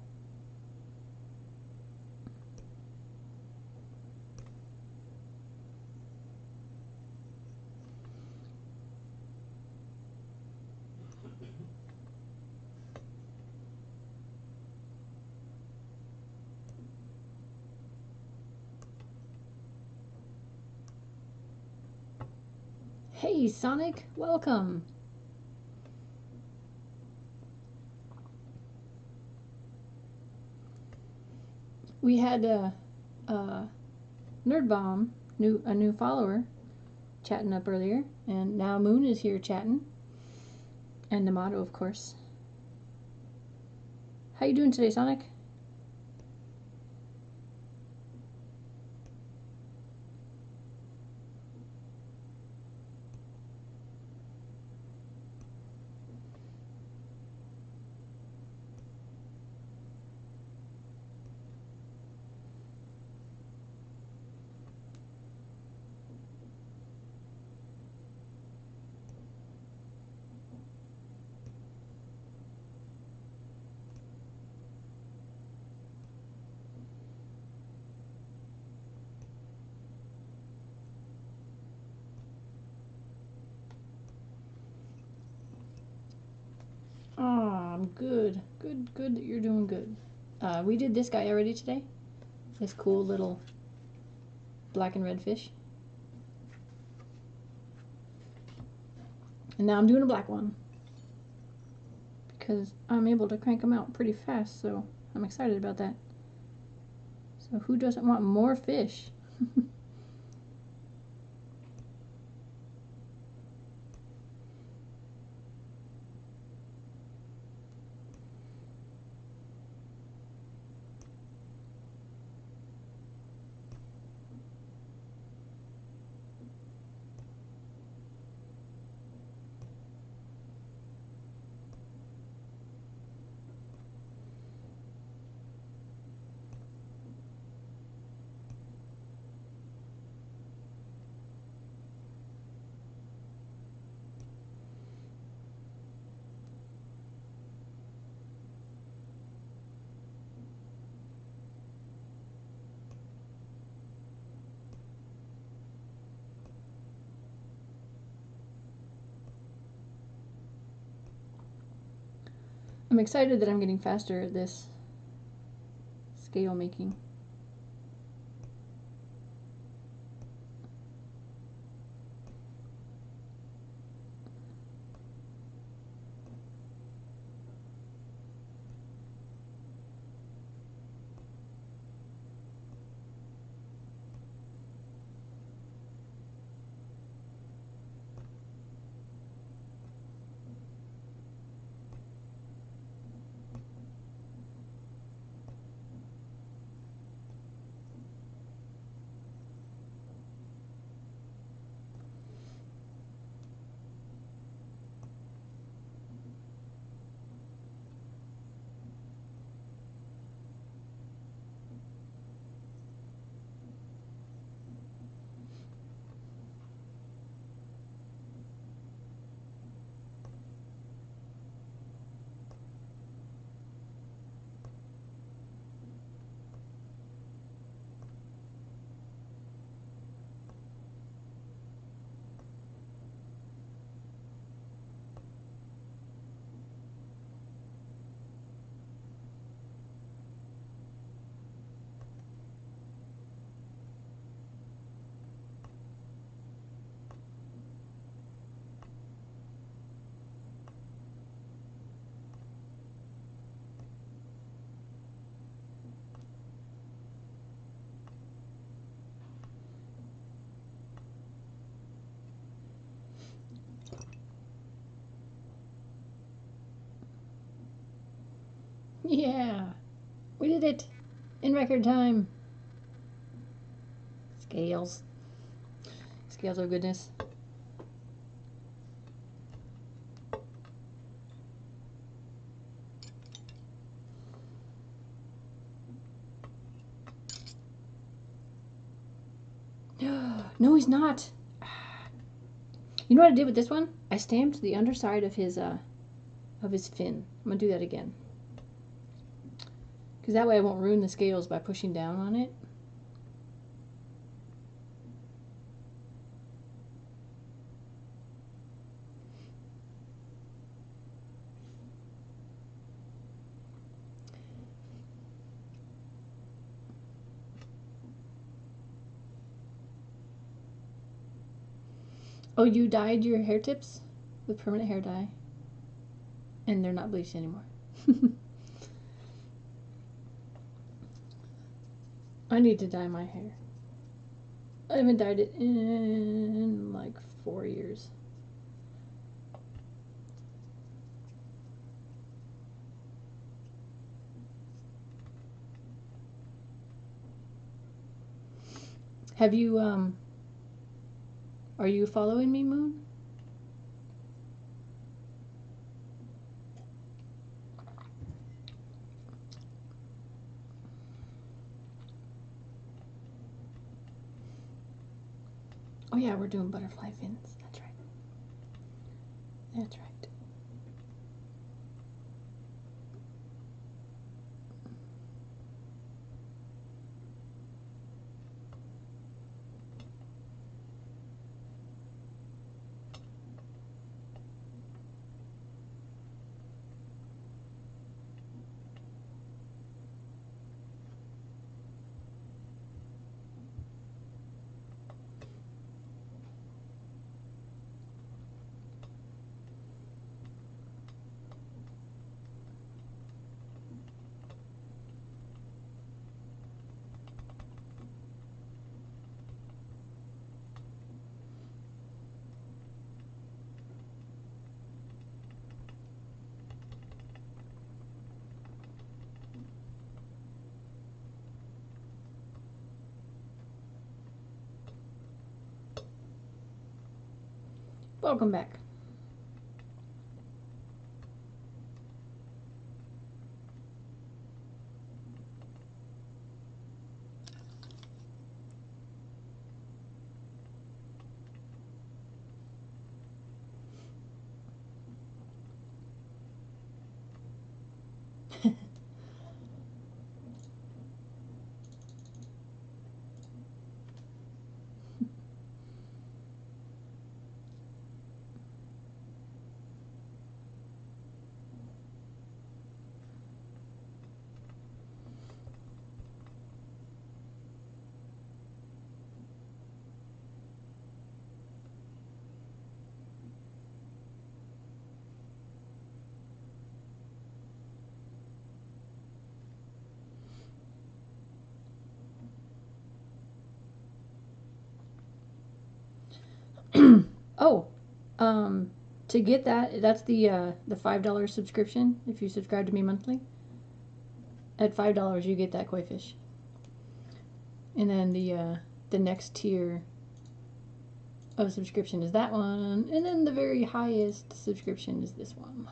Hey Sonic, welcome. We had a Nerd Bomb, a new follower, chatting up earlier, and now Moon is here chatting, and Namato, of course. How you doing today, Sonic? job. Good. Good that you're doing good. We did this guy already today. This cool little black and red fish. And now I'm doing a black one. Because I'm able to crank them out pretty fast, so I'm excited about that. So who doesn't want more fish? I'm excited that I'm getting faster at this scale making. Yeah, we did it in record time. Scales. Scales of goodness. No, he's not. You know what I did with this one? I stamped the underside of his fin. I'm gonna do that again. Because that way I won't ruin the scales by pushing down on it. Oh, you dyed your hair tips with permanent hair dye? And they're not bleached anymore. I need to dye my hair. I haven't dyed it in like 4 years. Have you, are you following me, Moon? Oh yeah, we're doing butterfly fins. That's right. That's right. Welcome back. Oh, to get that's the $5 subscription. If you subscribe to me monthly, at $5 you get that koi fish. And then the next tier of subscription is that one, and then the very highest subscription is this one.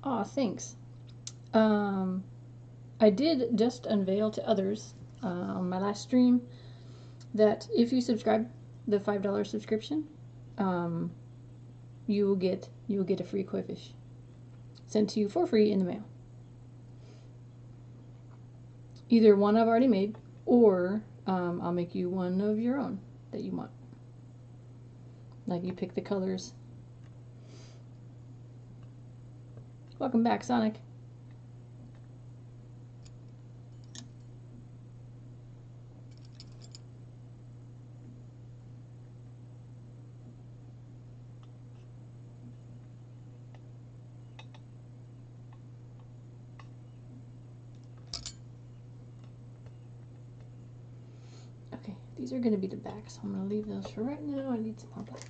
Aw, thanks. I did just unveil to others on my last stream that if you subscribe the $5 subscription, you will get a free koi fish sent to you for free in the mail. Either one I've already made, or I'll make you one of your own that you want. Like, you pick the colors. Welcome back, Sonic. Okay, these are going to be the backs, so I'm going to leave those for right now. I need some more black.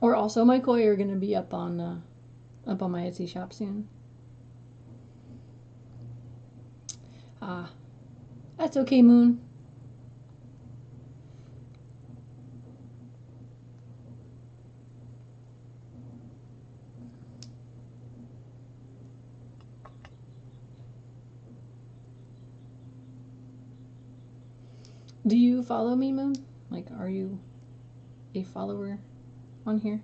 Or also, my koi are going to be up on my Etsy shop soon. Ah, that's okay, Moon. Do you follow me, Moon? Like, are you a follower on here?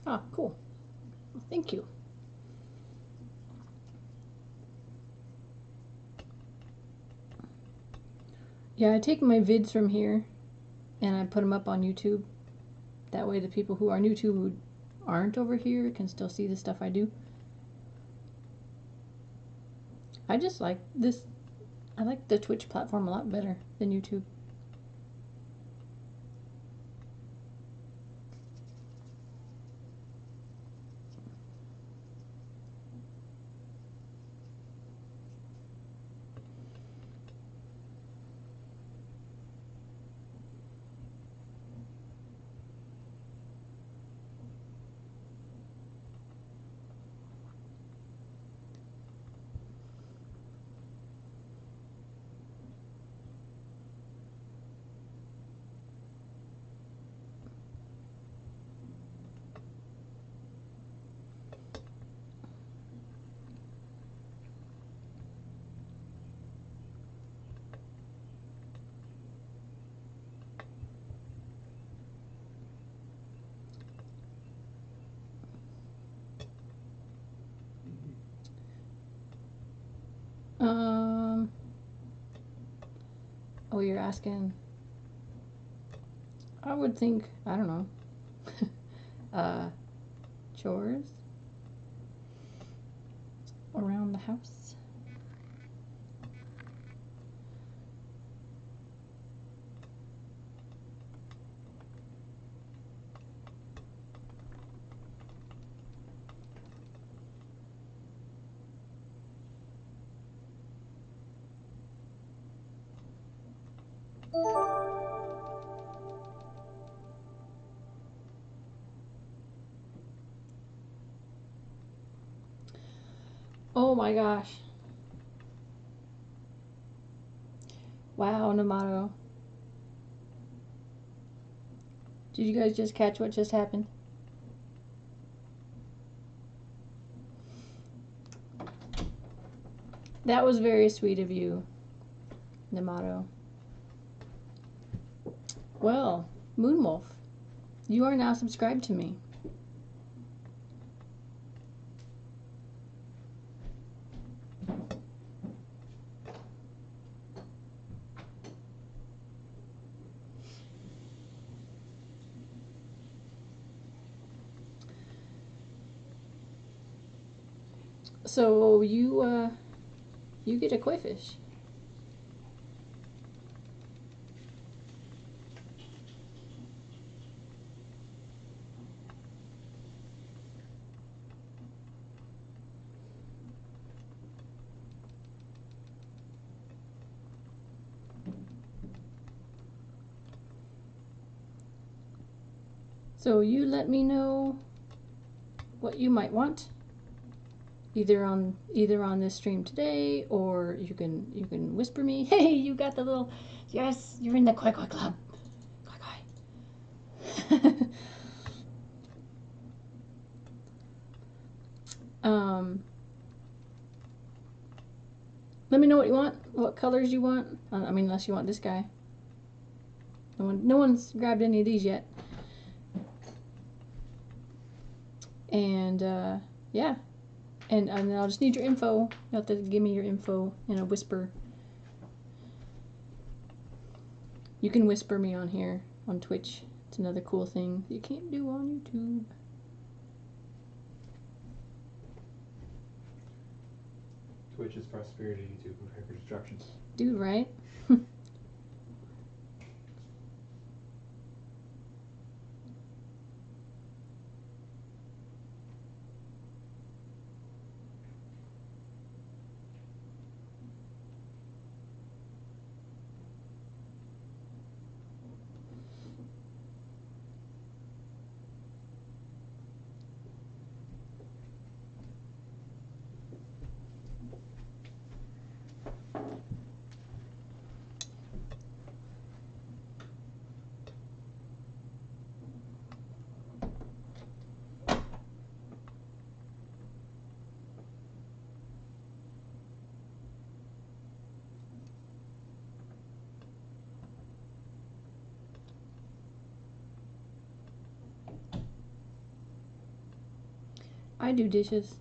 Ah, cool. Well, thank you. Yeah, I take my vids from here and I put them up on YouTube. That way the people who are new to who aren't over here can still see the stuff I do. I just like this. I like the Twitch platform a lot better than YouTube. Oh, you're asking. I would think, I don't know. Chores around the house. Oh my gosh. Wow, Namato. Did you guys just catch what just happened? That was very sweet of you, Namato. Well, Moonwolf, you are now subscribed to me. So you get a koi fish. So you let me know what you might want, either on this stream today, or you can whisper me. Hey, you got the little, yes, you're in the koi koi club. Koi koi. Let me know what you want, what colors you want. I mean, unless you want this guy. No one's grabbed any of these yet. And yeah, and I'll just need your info. You have to give me your info in a whisper. You can whisper me on here on Twitch. It's another cool thing you can't do on YouTube. Twitch is prosperity, YouTube is for destruction. Dude, right? I do dishes.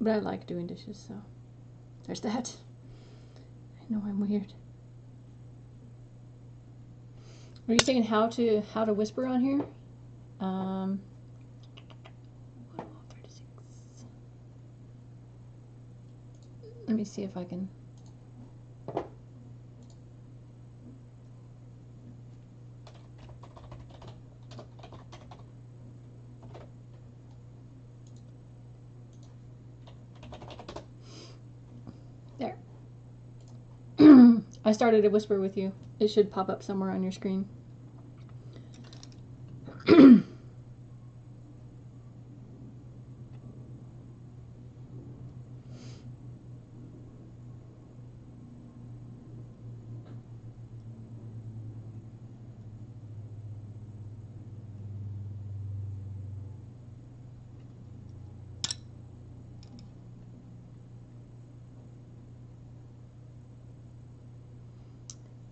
But I like doing dishes, so there's that. I know I'm weird. Are you saying how to whisper on here? 36. Let me see if I can. There. I started a whisper with you. It should pop up somewhere on your screen.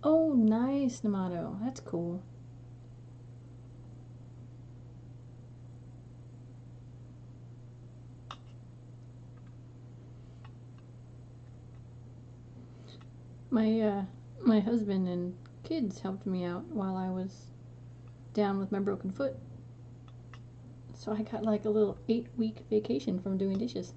Oh, nice, Namato. That's cool. My husband and kids helped me out while I was down with my broken foot. So I got like a little 8-week vacation from doing dishes.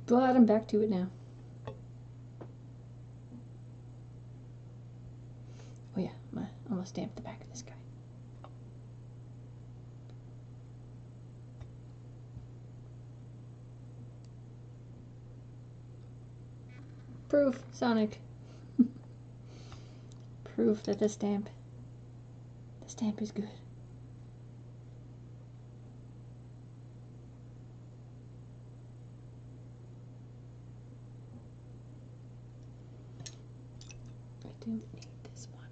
Glad I'm back to it now. Oh yeah, I'm gonna stamp the back of this guy. Proof, Sonic. Proof that the stamp is good. I do need this one.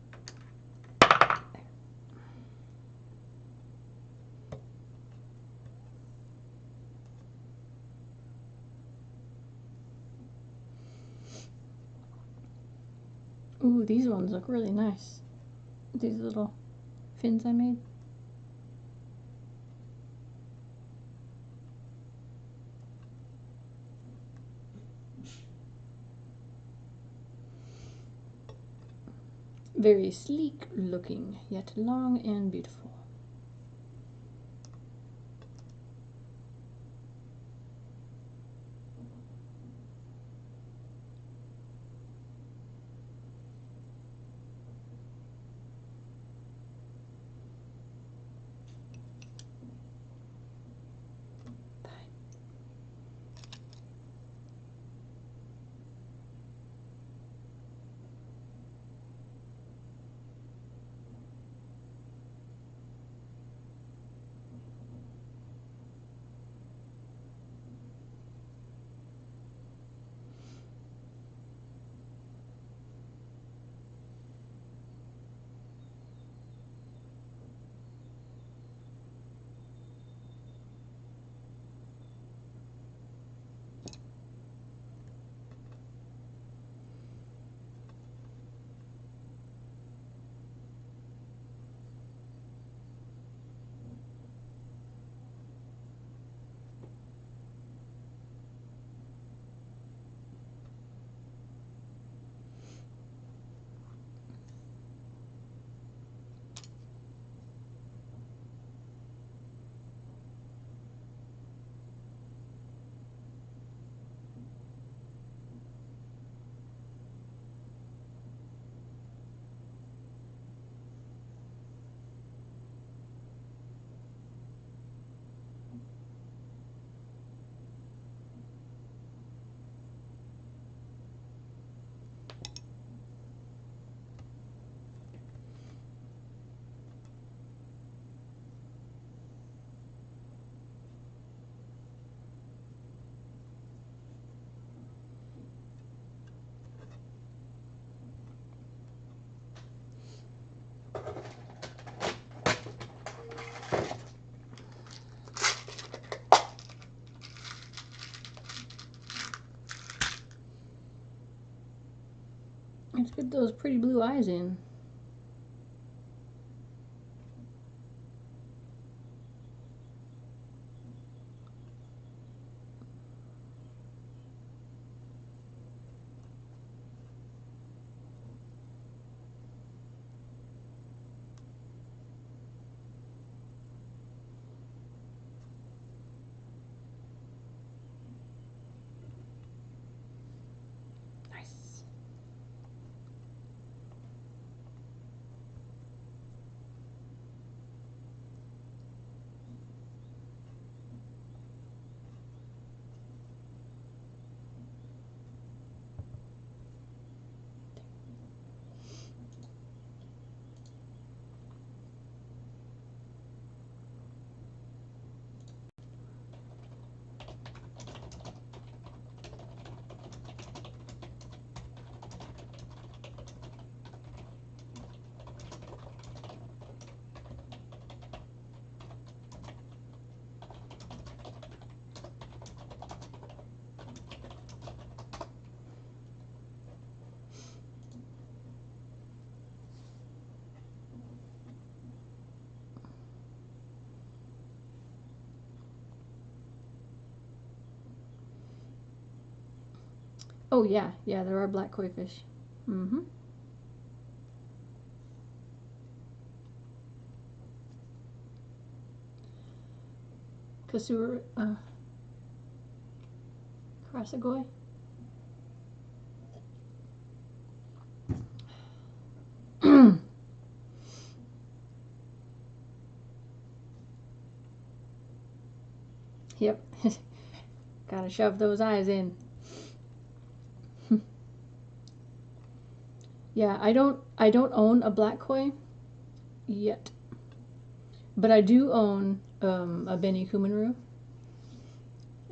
There. Ooh, these ones look really nice. These little fins I made. Very sleek looking, yet long and beautiful. Let's get those pretty blue eyes in. Nice. Oh yeah, yeah, there are black koi fish. Mm-hmm. Kasur, Karasagoi. Yep. Gotta shove those eyes in. Yeah, I don't own a black koi yet, but I do own a Beni Kumanru,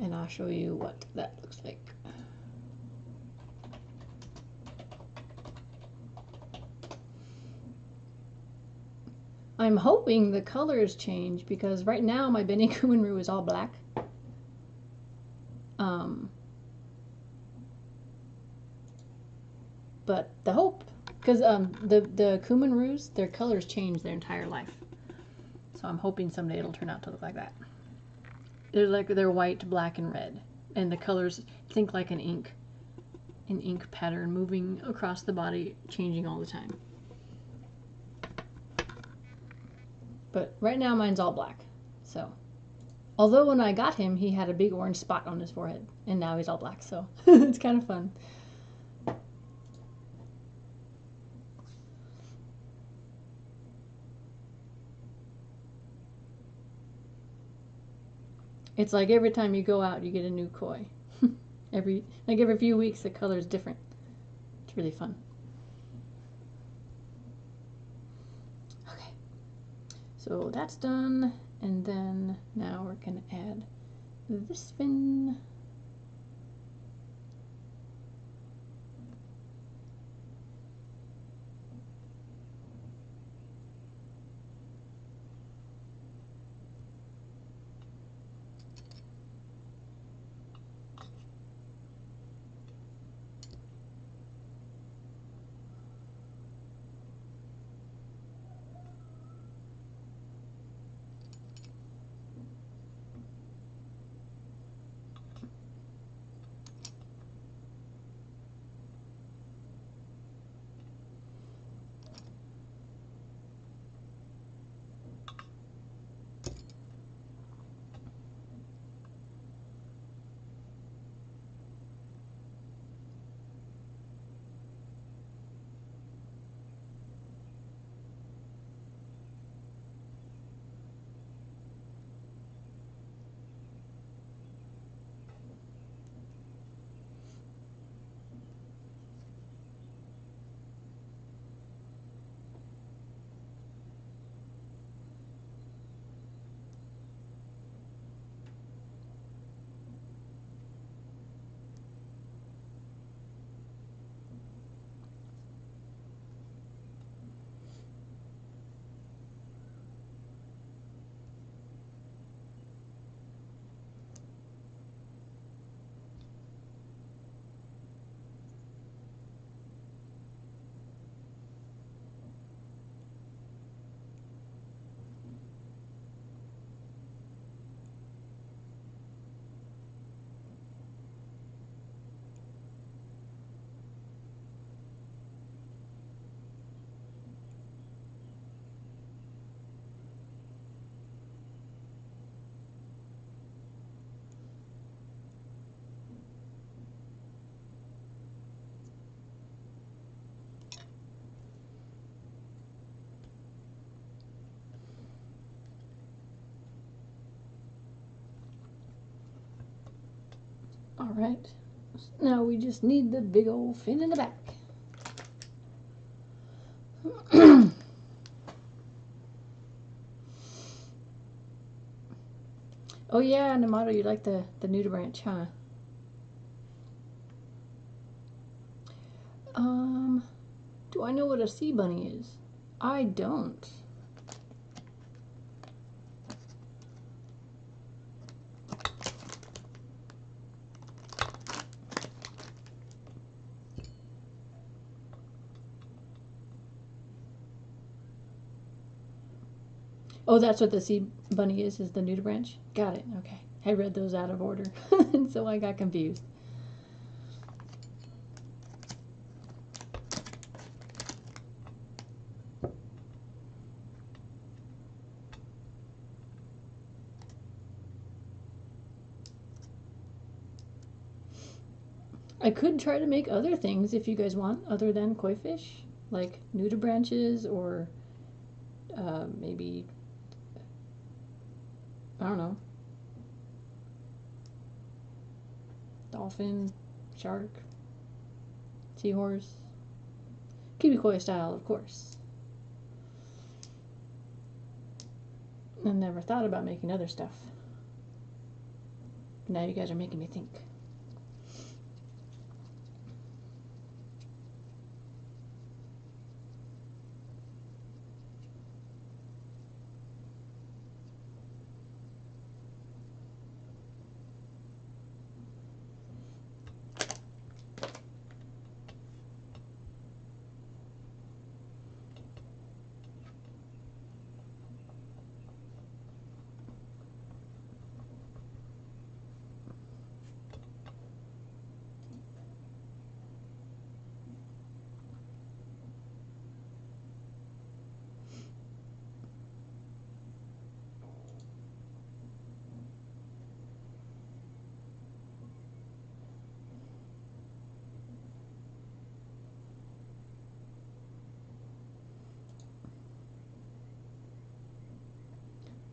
and I'll show you what that looks like. I'm hoping the colors change because right now my Beni Kumanru is all black. But the hope, because the Kumanrus, their colors change their entire life. So I'm hoping someday it'll turn out to look like that. They're white, black, and red, and the colors, think like an ink pattern moving across the body, changing all the time. But right now mine's all black. So, although when I got him, he had a big orange spot on his forehead, and now he's all black. So it's kind of fun. It's like every time you go out, you get a new koi. every few weeks, the color is different. It's really fun. Okay, so that's done, and then now we're gonna add this fin. All right, now we just need the big old fin in the back. Oh yeah, Namato, you like the nudibranch, huh? Do I know what a sea bunny is? I don't. Oh, that's what the sea bunny is the nudibranch? Got it, okay. I read those out of order, and so I got confused. I could try to make other things if you guys want, other than koi fish, like nudibranches or maybe, I don't know, dolphin, shark, seahorse, Kiwikoi style, of course. I never thought about making other stuff. Now you guys are making me think.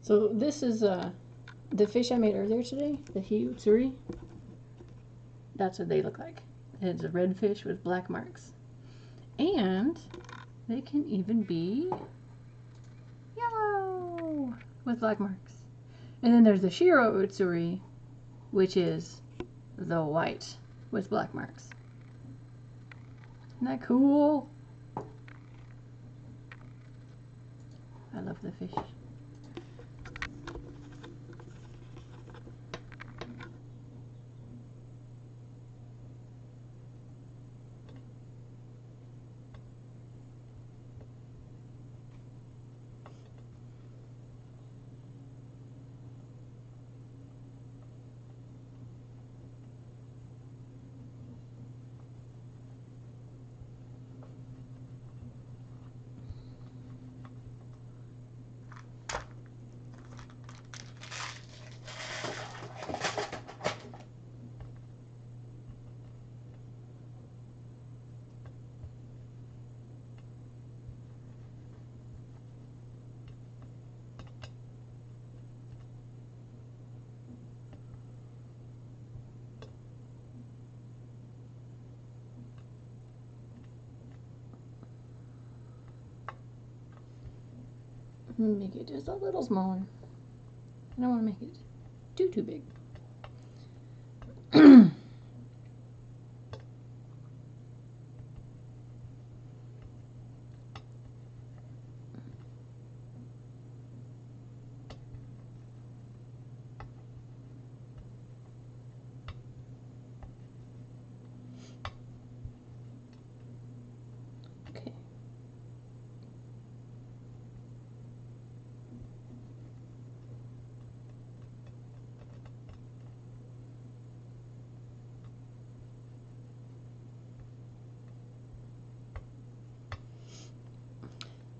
So this is the fish I made earlier today, the Utsuri. That's what they look like. It's a red fish with black marks. And they can even be yellow with black marks. And then there's the Shiro Utsuri, which is the white with black marks. Isn't that cool? I love the fish. Make it just a little smaller. I don't want to make it too big. Okay.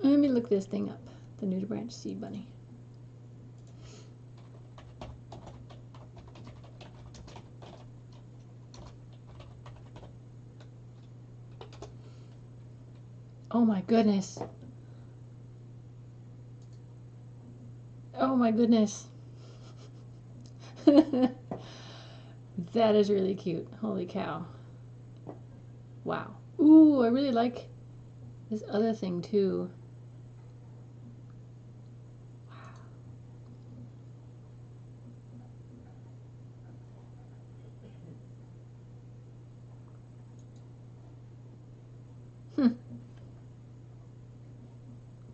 Let me look this thing up, the nudibranch sea bunny. Oh my goodness. Oh my goodness. That is really cute. Holy cow. Wow. Ooh, I really like this other thing too.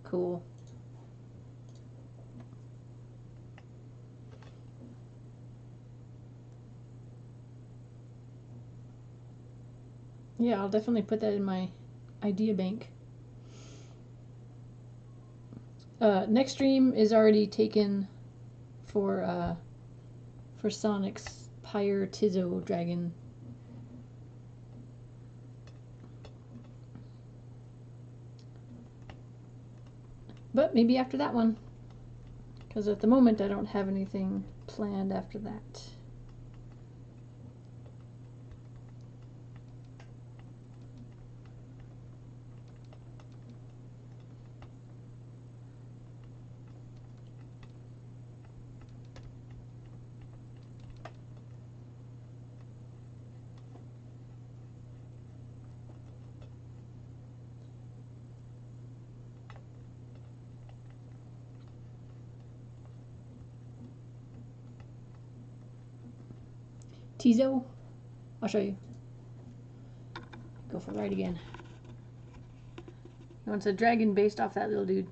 Cool. Yeah, I'll definitely put that in my idea bank. Next stream is already taken for Sonic's Pyre Tizo Dragon. But maybe after that one, because at the moment I don't have anything planned after that. Tizo. I'll show you. Go for right again. No, it's a dragon based off that little dude.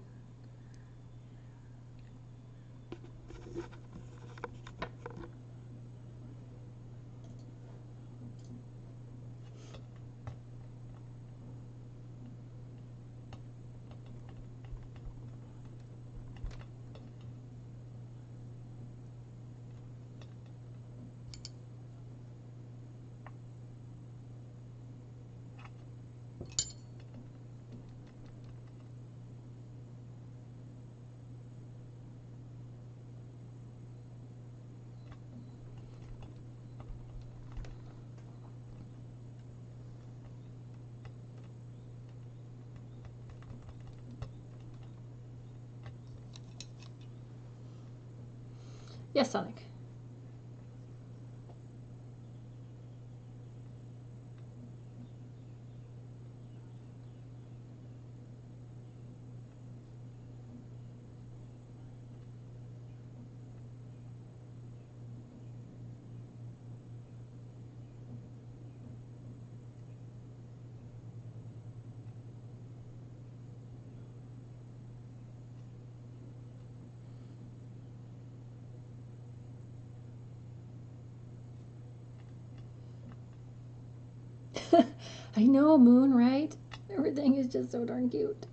Yes, Sonic. I know, Moon, right? Everything is just so darn cute.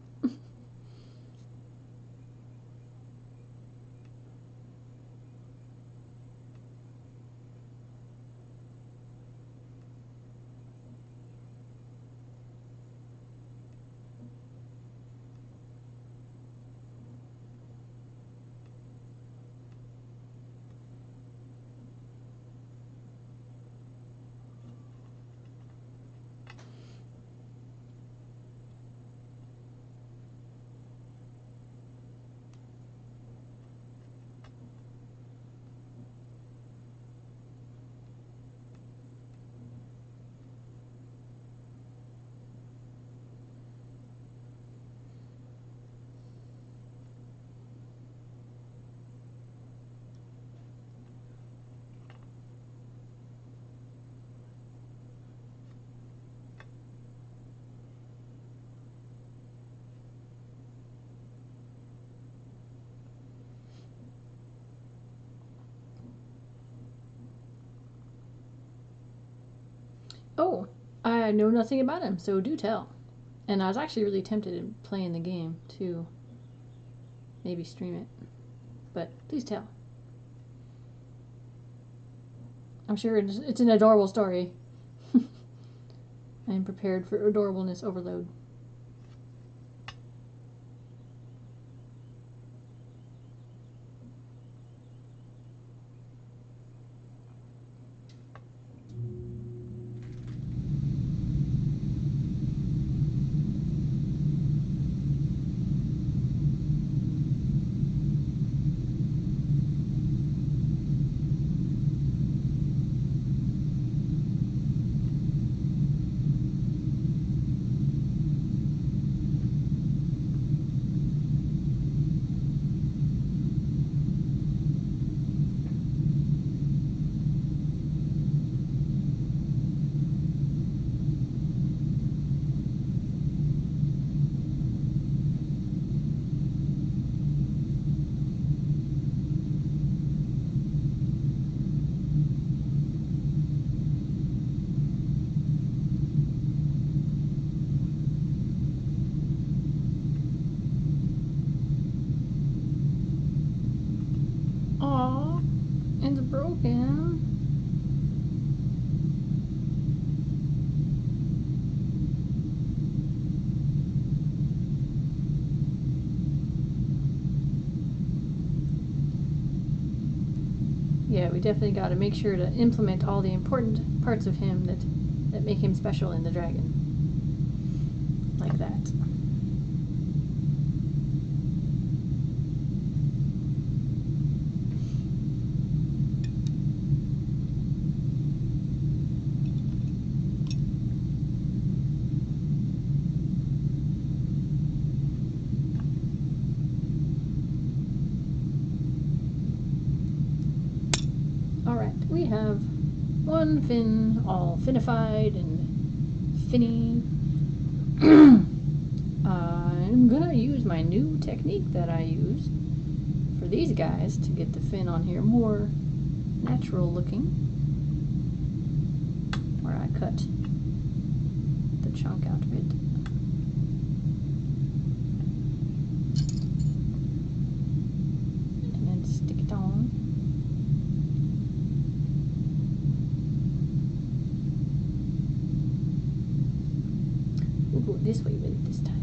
Oh, I know nothing about him, so do tell. And I was actually really tempted in playing the game to maybe stream it. But please tell. I'm sure it's an adorable story. I am prepared for adorableness overload. Aww, it's broken. Yeah, we definitely got to make sure to implement all the important parts of him that make him special in the dragon. Like that. Alright, we have One fin all finified and finny. I'm gonna use my new technique that I use for these guys to get the fin on here more natural looking, where I cut the chunk out of it. And then stick it on. We'll go this way with it this time.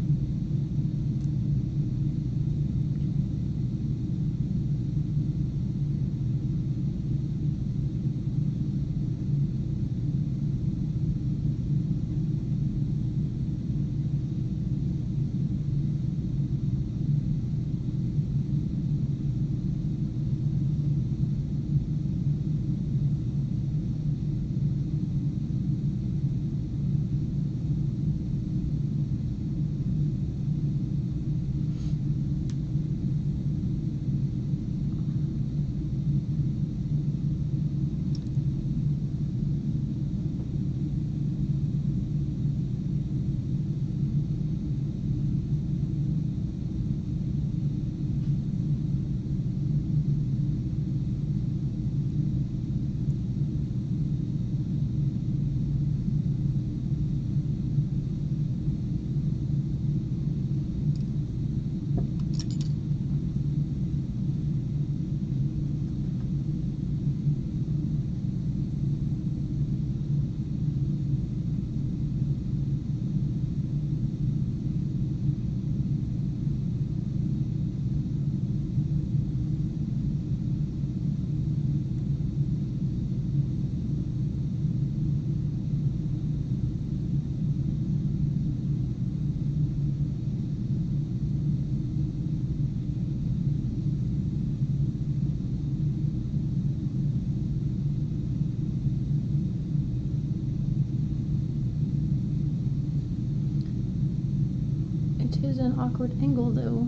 It is an awkward angle though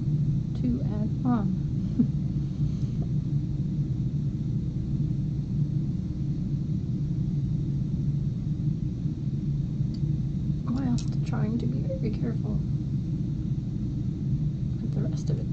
to add on. While trying to be very careful with the rest of it.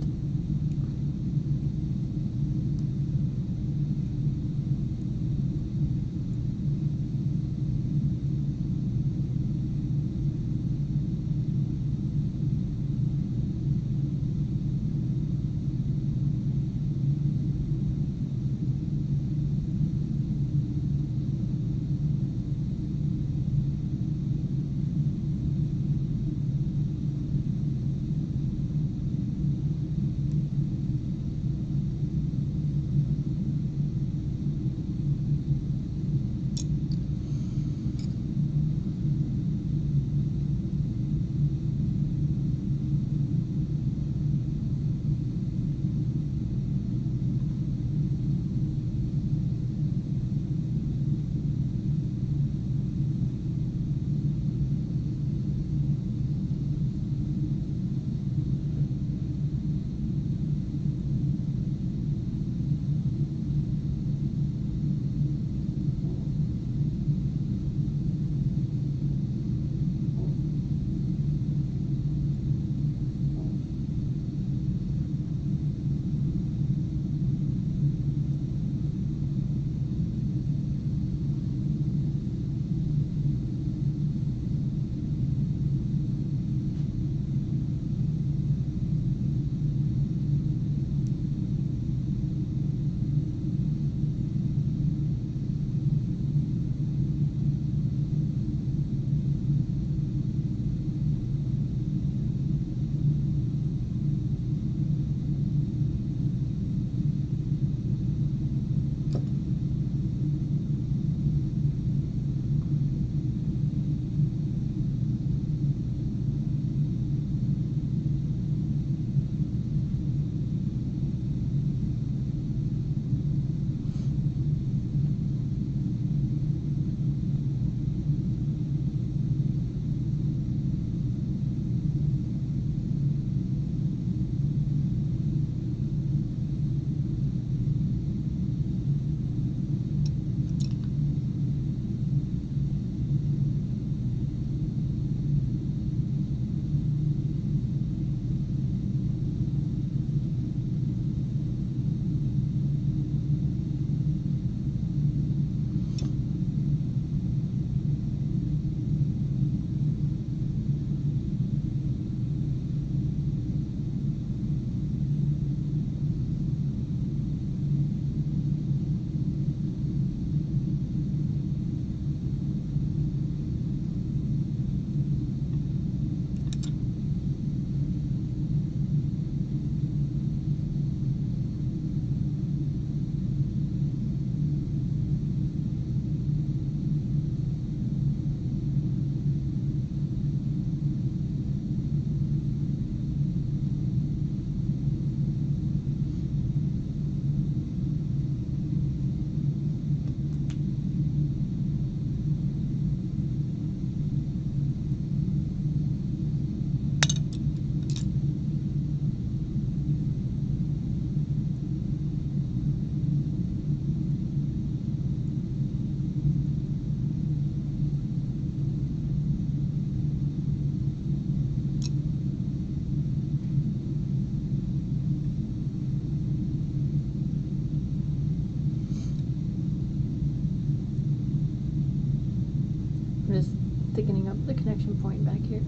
thickening up the connection point back here.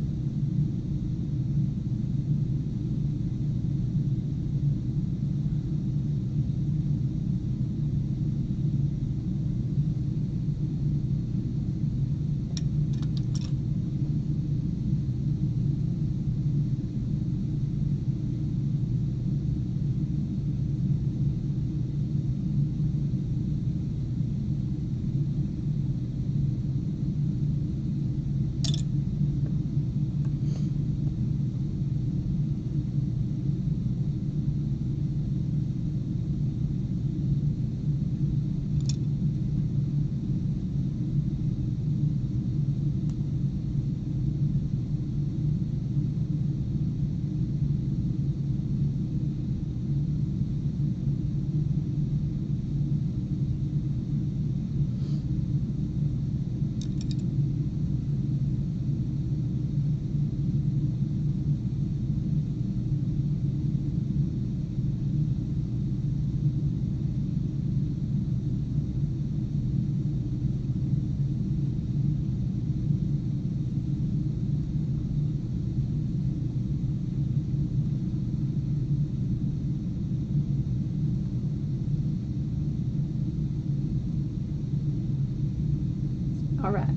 All right.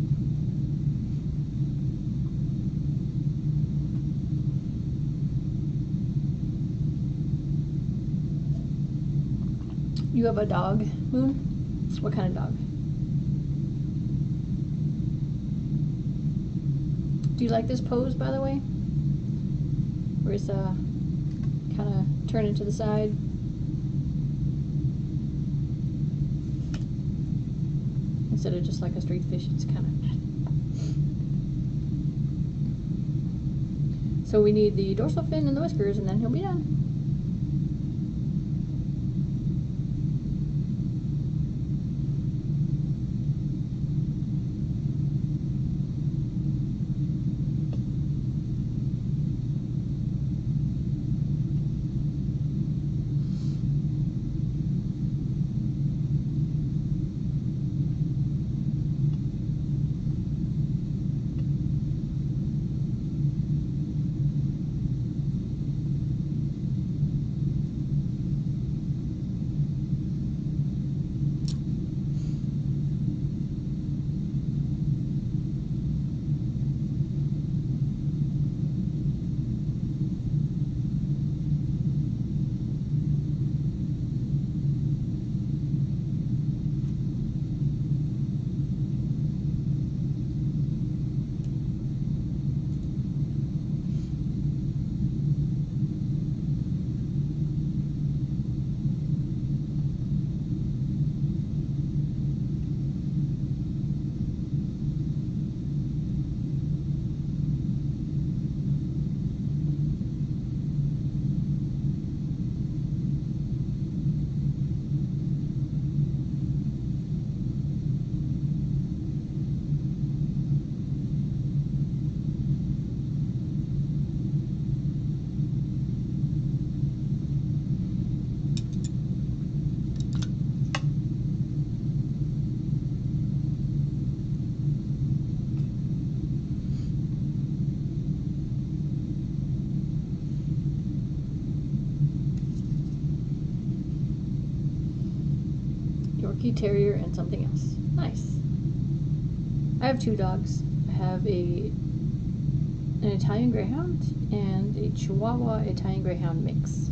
You have a dog, Moon? What kind of dog? Do you like this pose, by the way? Where it's kind of turning to the side. Instead of just like a straight fish, it's kind of... So we need the dorsal fin and the whiskers, and then he'll be done. Yorkie Terrier and something else. Nice. I have two dogs. I have an Italian Greyhound and a Chihuahua Italian Greyhound mix.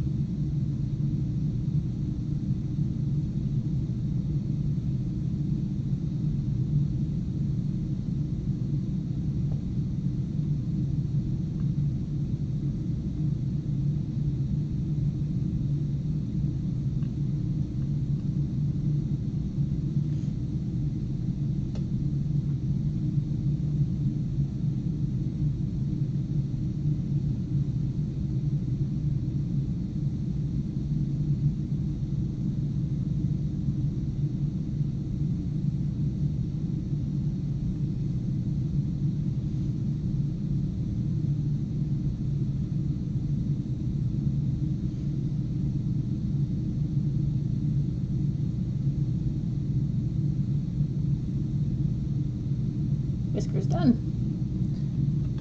Whiskers done.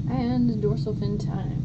And dorsal fin time.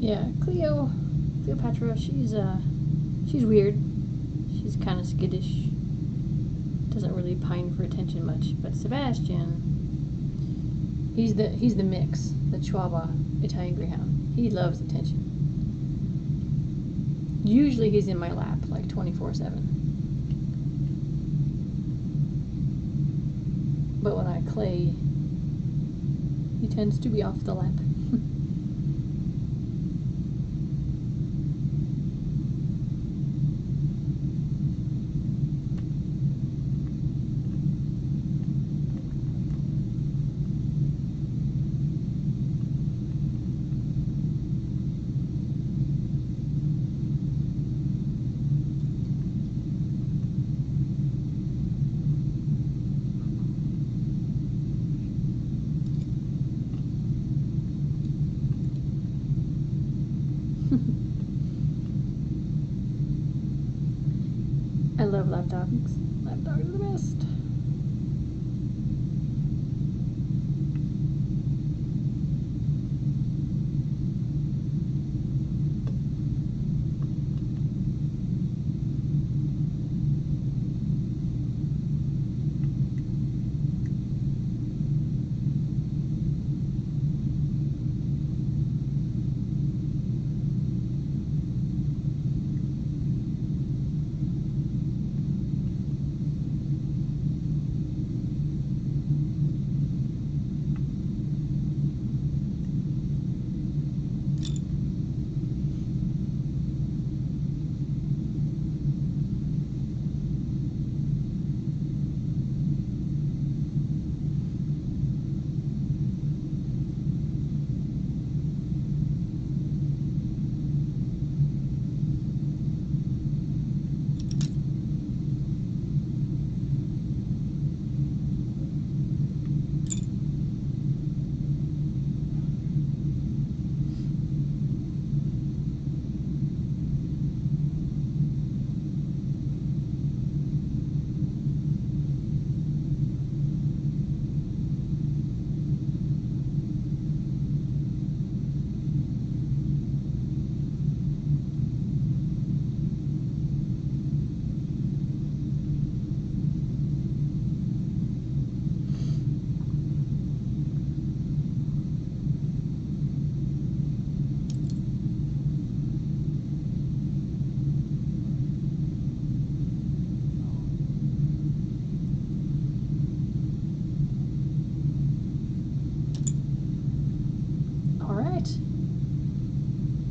Yeah, Cleopatra, she's weird. She's kind of skittish. Doesn't really pine for attention much. But Sebastian, he's the mix, the Chihuahua Italian Greyhound. He loves attention. Usually he's in my lap like 24/7. But when I clay, he tends to be off the lap. I love lap dogs. Lap dogs are the best.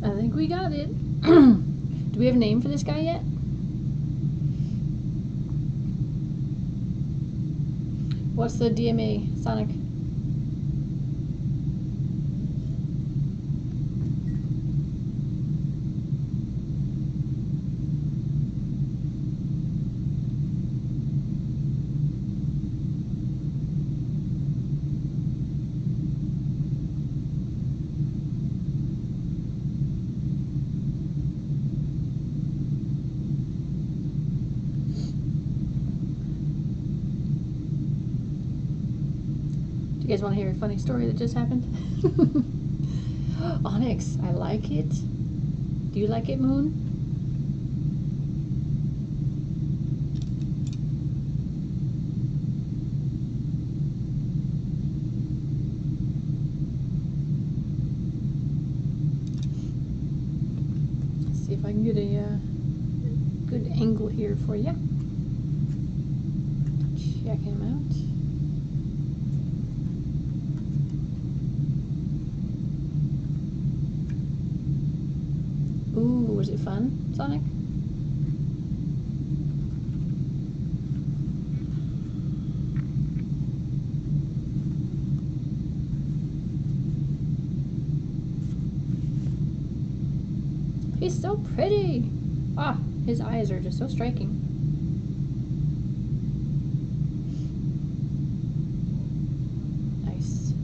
I think we got it. Do we have a name for this guy yet? What's the DMA, Sonic? You guys want to hear a funny story that just happened? Onyx, I like it. Do you like it, Moon? Let's see if I can get a good angle here for you. Check him out. Ooh, was it fun, Sonic? He's so pretty! Ah, his eyes are just so striking. Nice.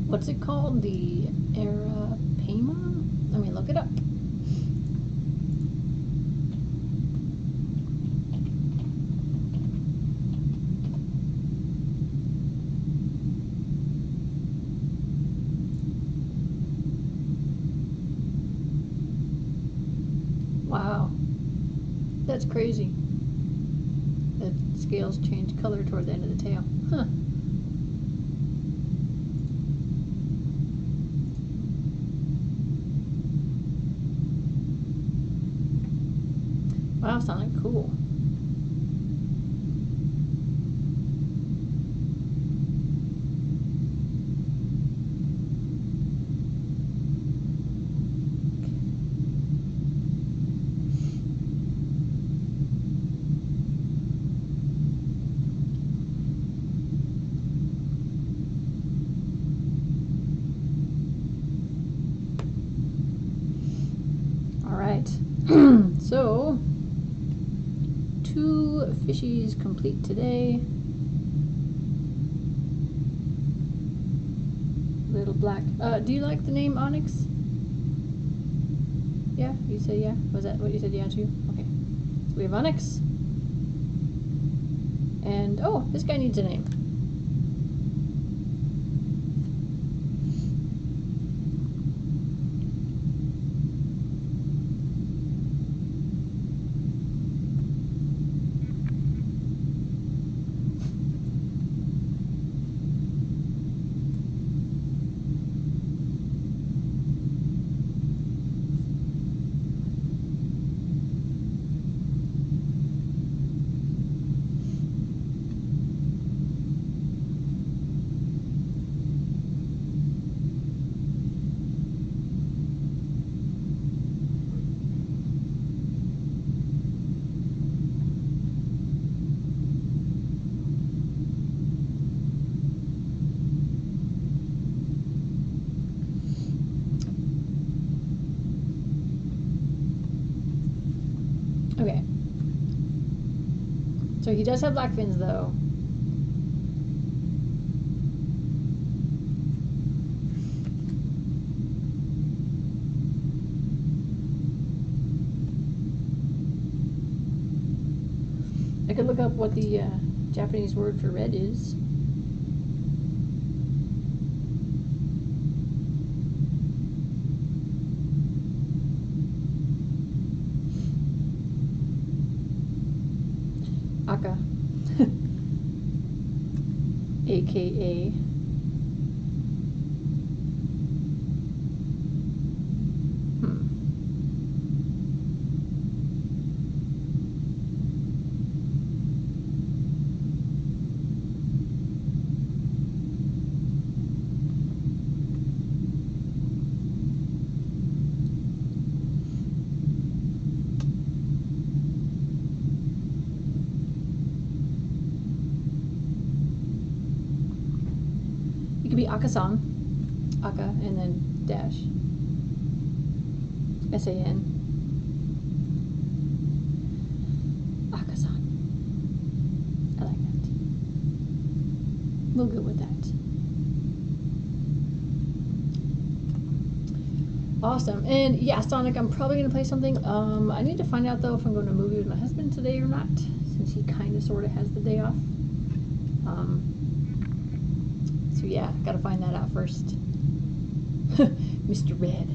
What's it called? The Arapema? Let me look it up. Wow. That's crazy. The scales change color toward the end of the tail. Huh. Wow, Sonic, cool. Alright, so 2 fishies complete today. Little black. Do you like the name Onyx? Yeah, you said yeah? Was that what you said yeah to? Okay. So we have Onyx. And, oh, this guy needs a name. Okay. So he does have black fins, though. I could look up what the Japanese word for red is. Aka. AKA. could be Aka-san. Aka and then dash. S-A-N. Aka-san. I like that. We'll go with that. Awesome. And yeah, Sonic, I'm probably going to play something. I need to find out though if I'm going to a movie with my husband today or not, since he kind of sort of has the day off. So yeah, got to find that out first. Mr. Red.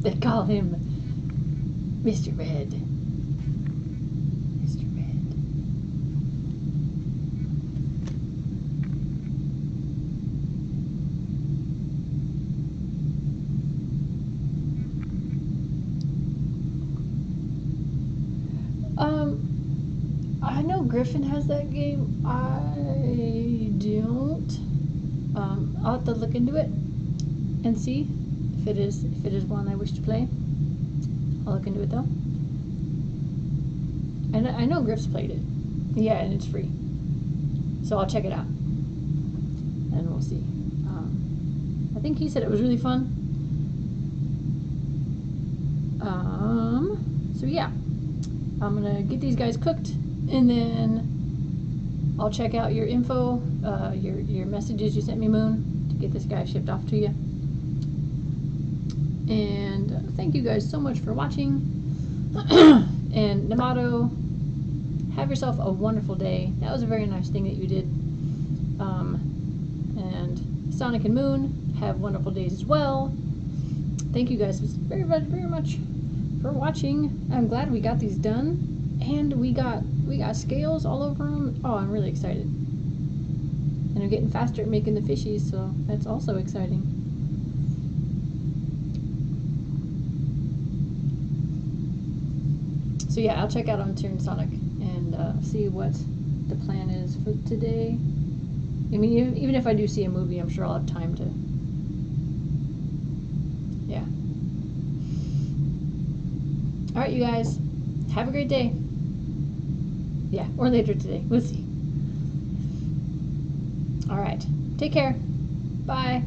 They call him Mr. Red. Mr. Red. I know Griffin has that game. I don't. I'll have to look into it and see if it is one I wish to play. I'll look into it though. And I know Griff's played it. Yeah, and it's free. So I'll check it out. And we'll see. I think he said it was really fun. So yeah. I'm gonna get these guys cooked and then I'll check out your info, your messages you sent me, Moon, to get this guy shipped off to you. And thank you guys so much for watching. And Namato, have yourself a wonderful day. That was a very nice thing that you did. And Sonic and Moon, have wonderful days as well. Thank you guys very, very, very much for watching. I'm glad we got these done. And we got scales all over them. Oh, I'm really excited. And I'm getting faster at making the fishies, so that's also exciting. So yeah, I'll check out Utsuri Sonic and see what the plan is for today. I mean, even if I do see a movie, I'm sure I'll have time to. Yeah. All right, you guys. Have a great day. Yeah, or later today. We'll see. All right. Take care. Bye.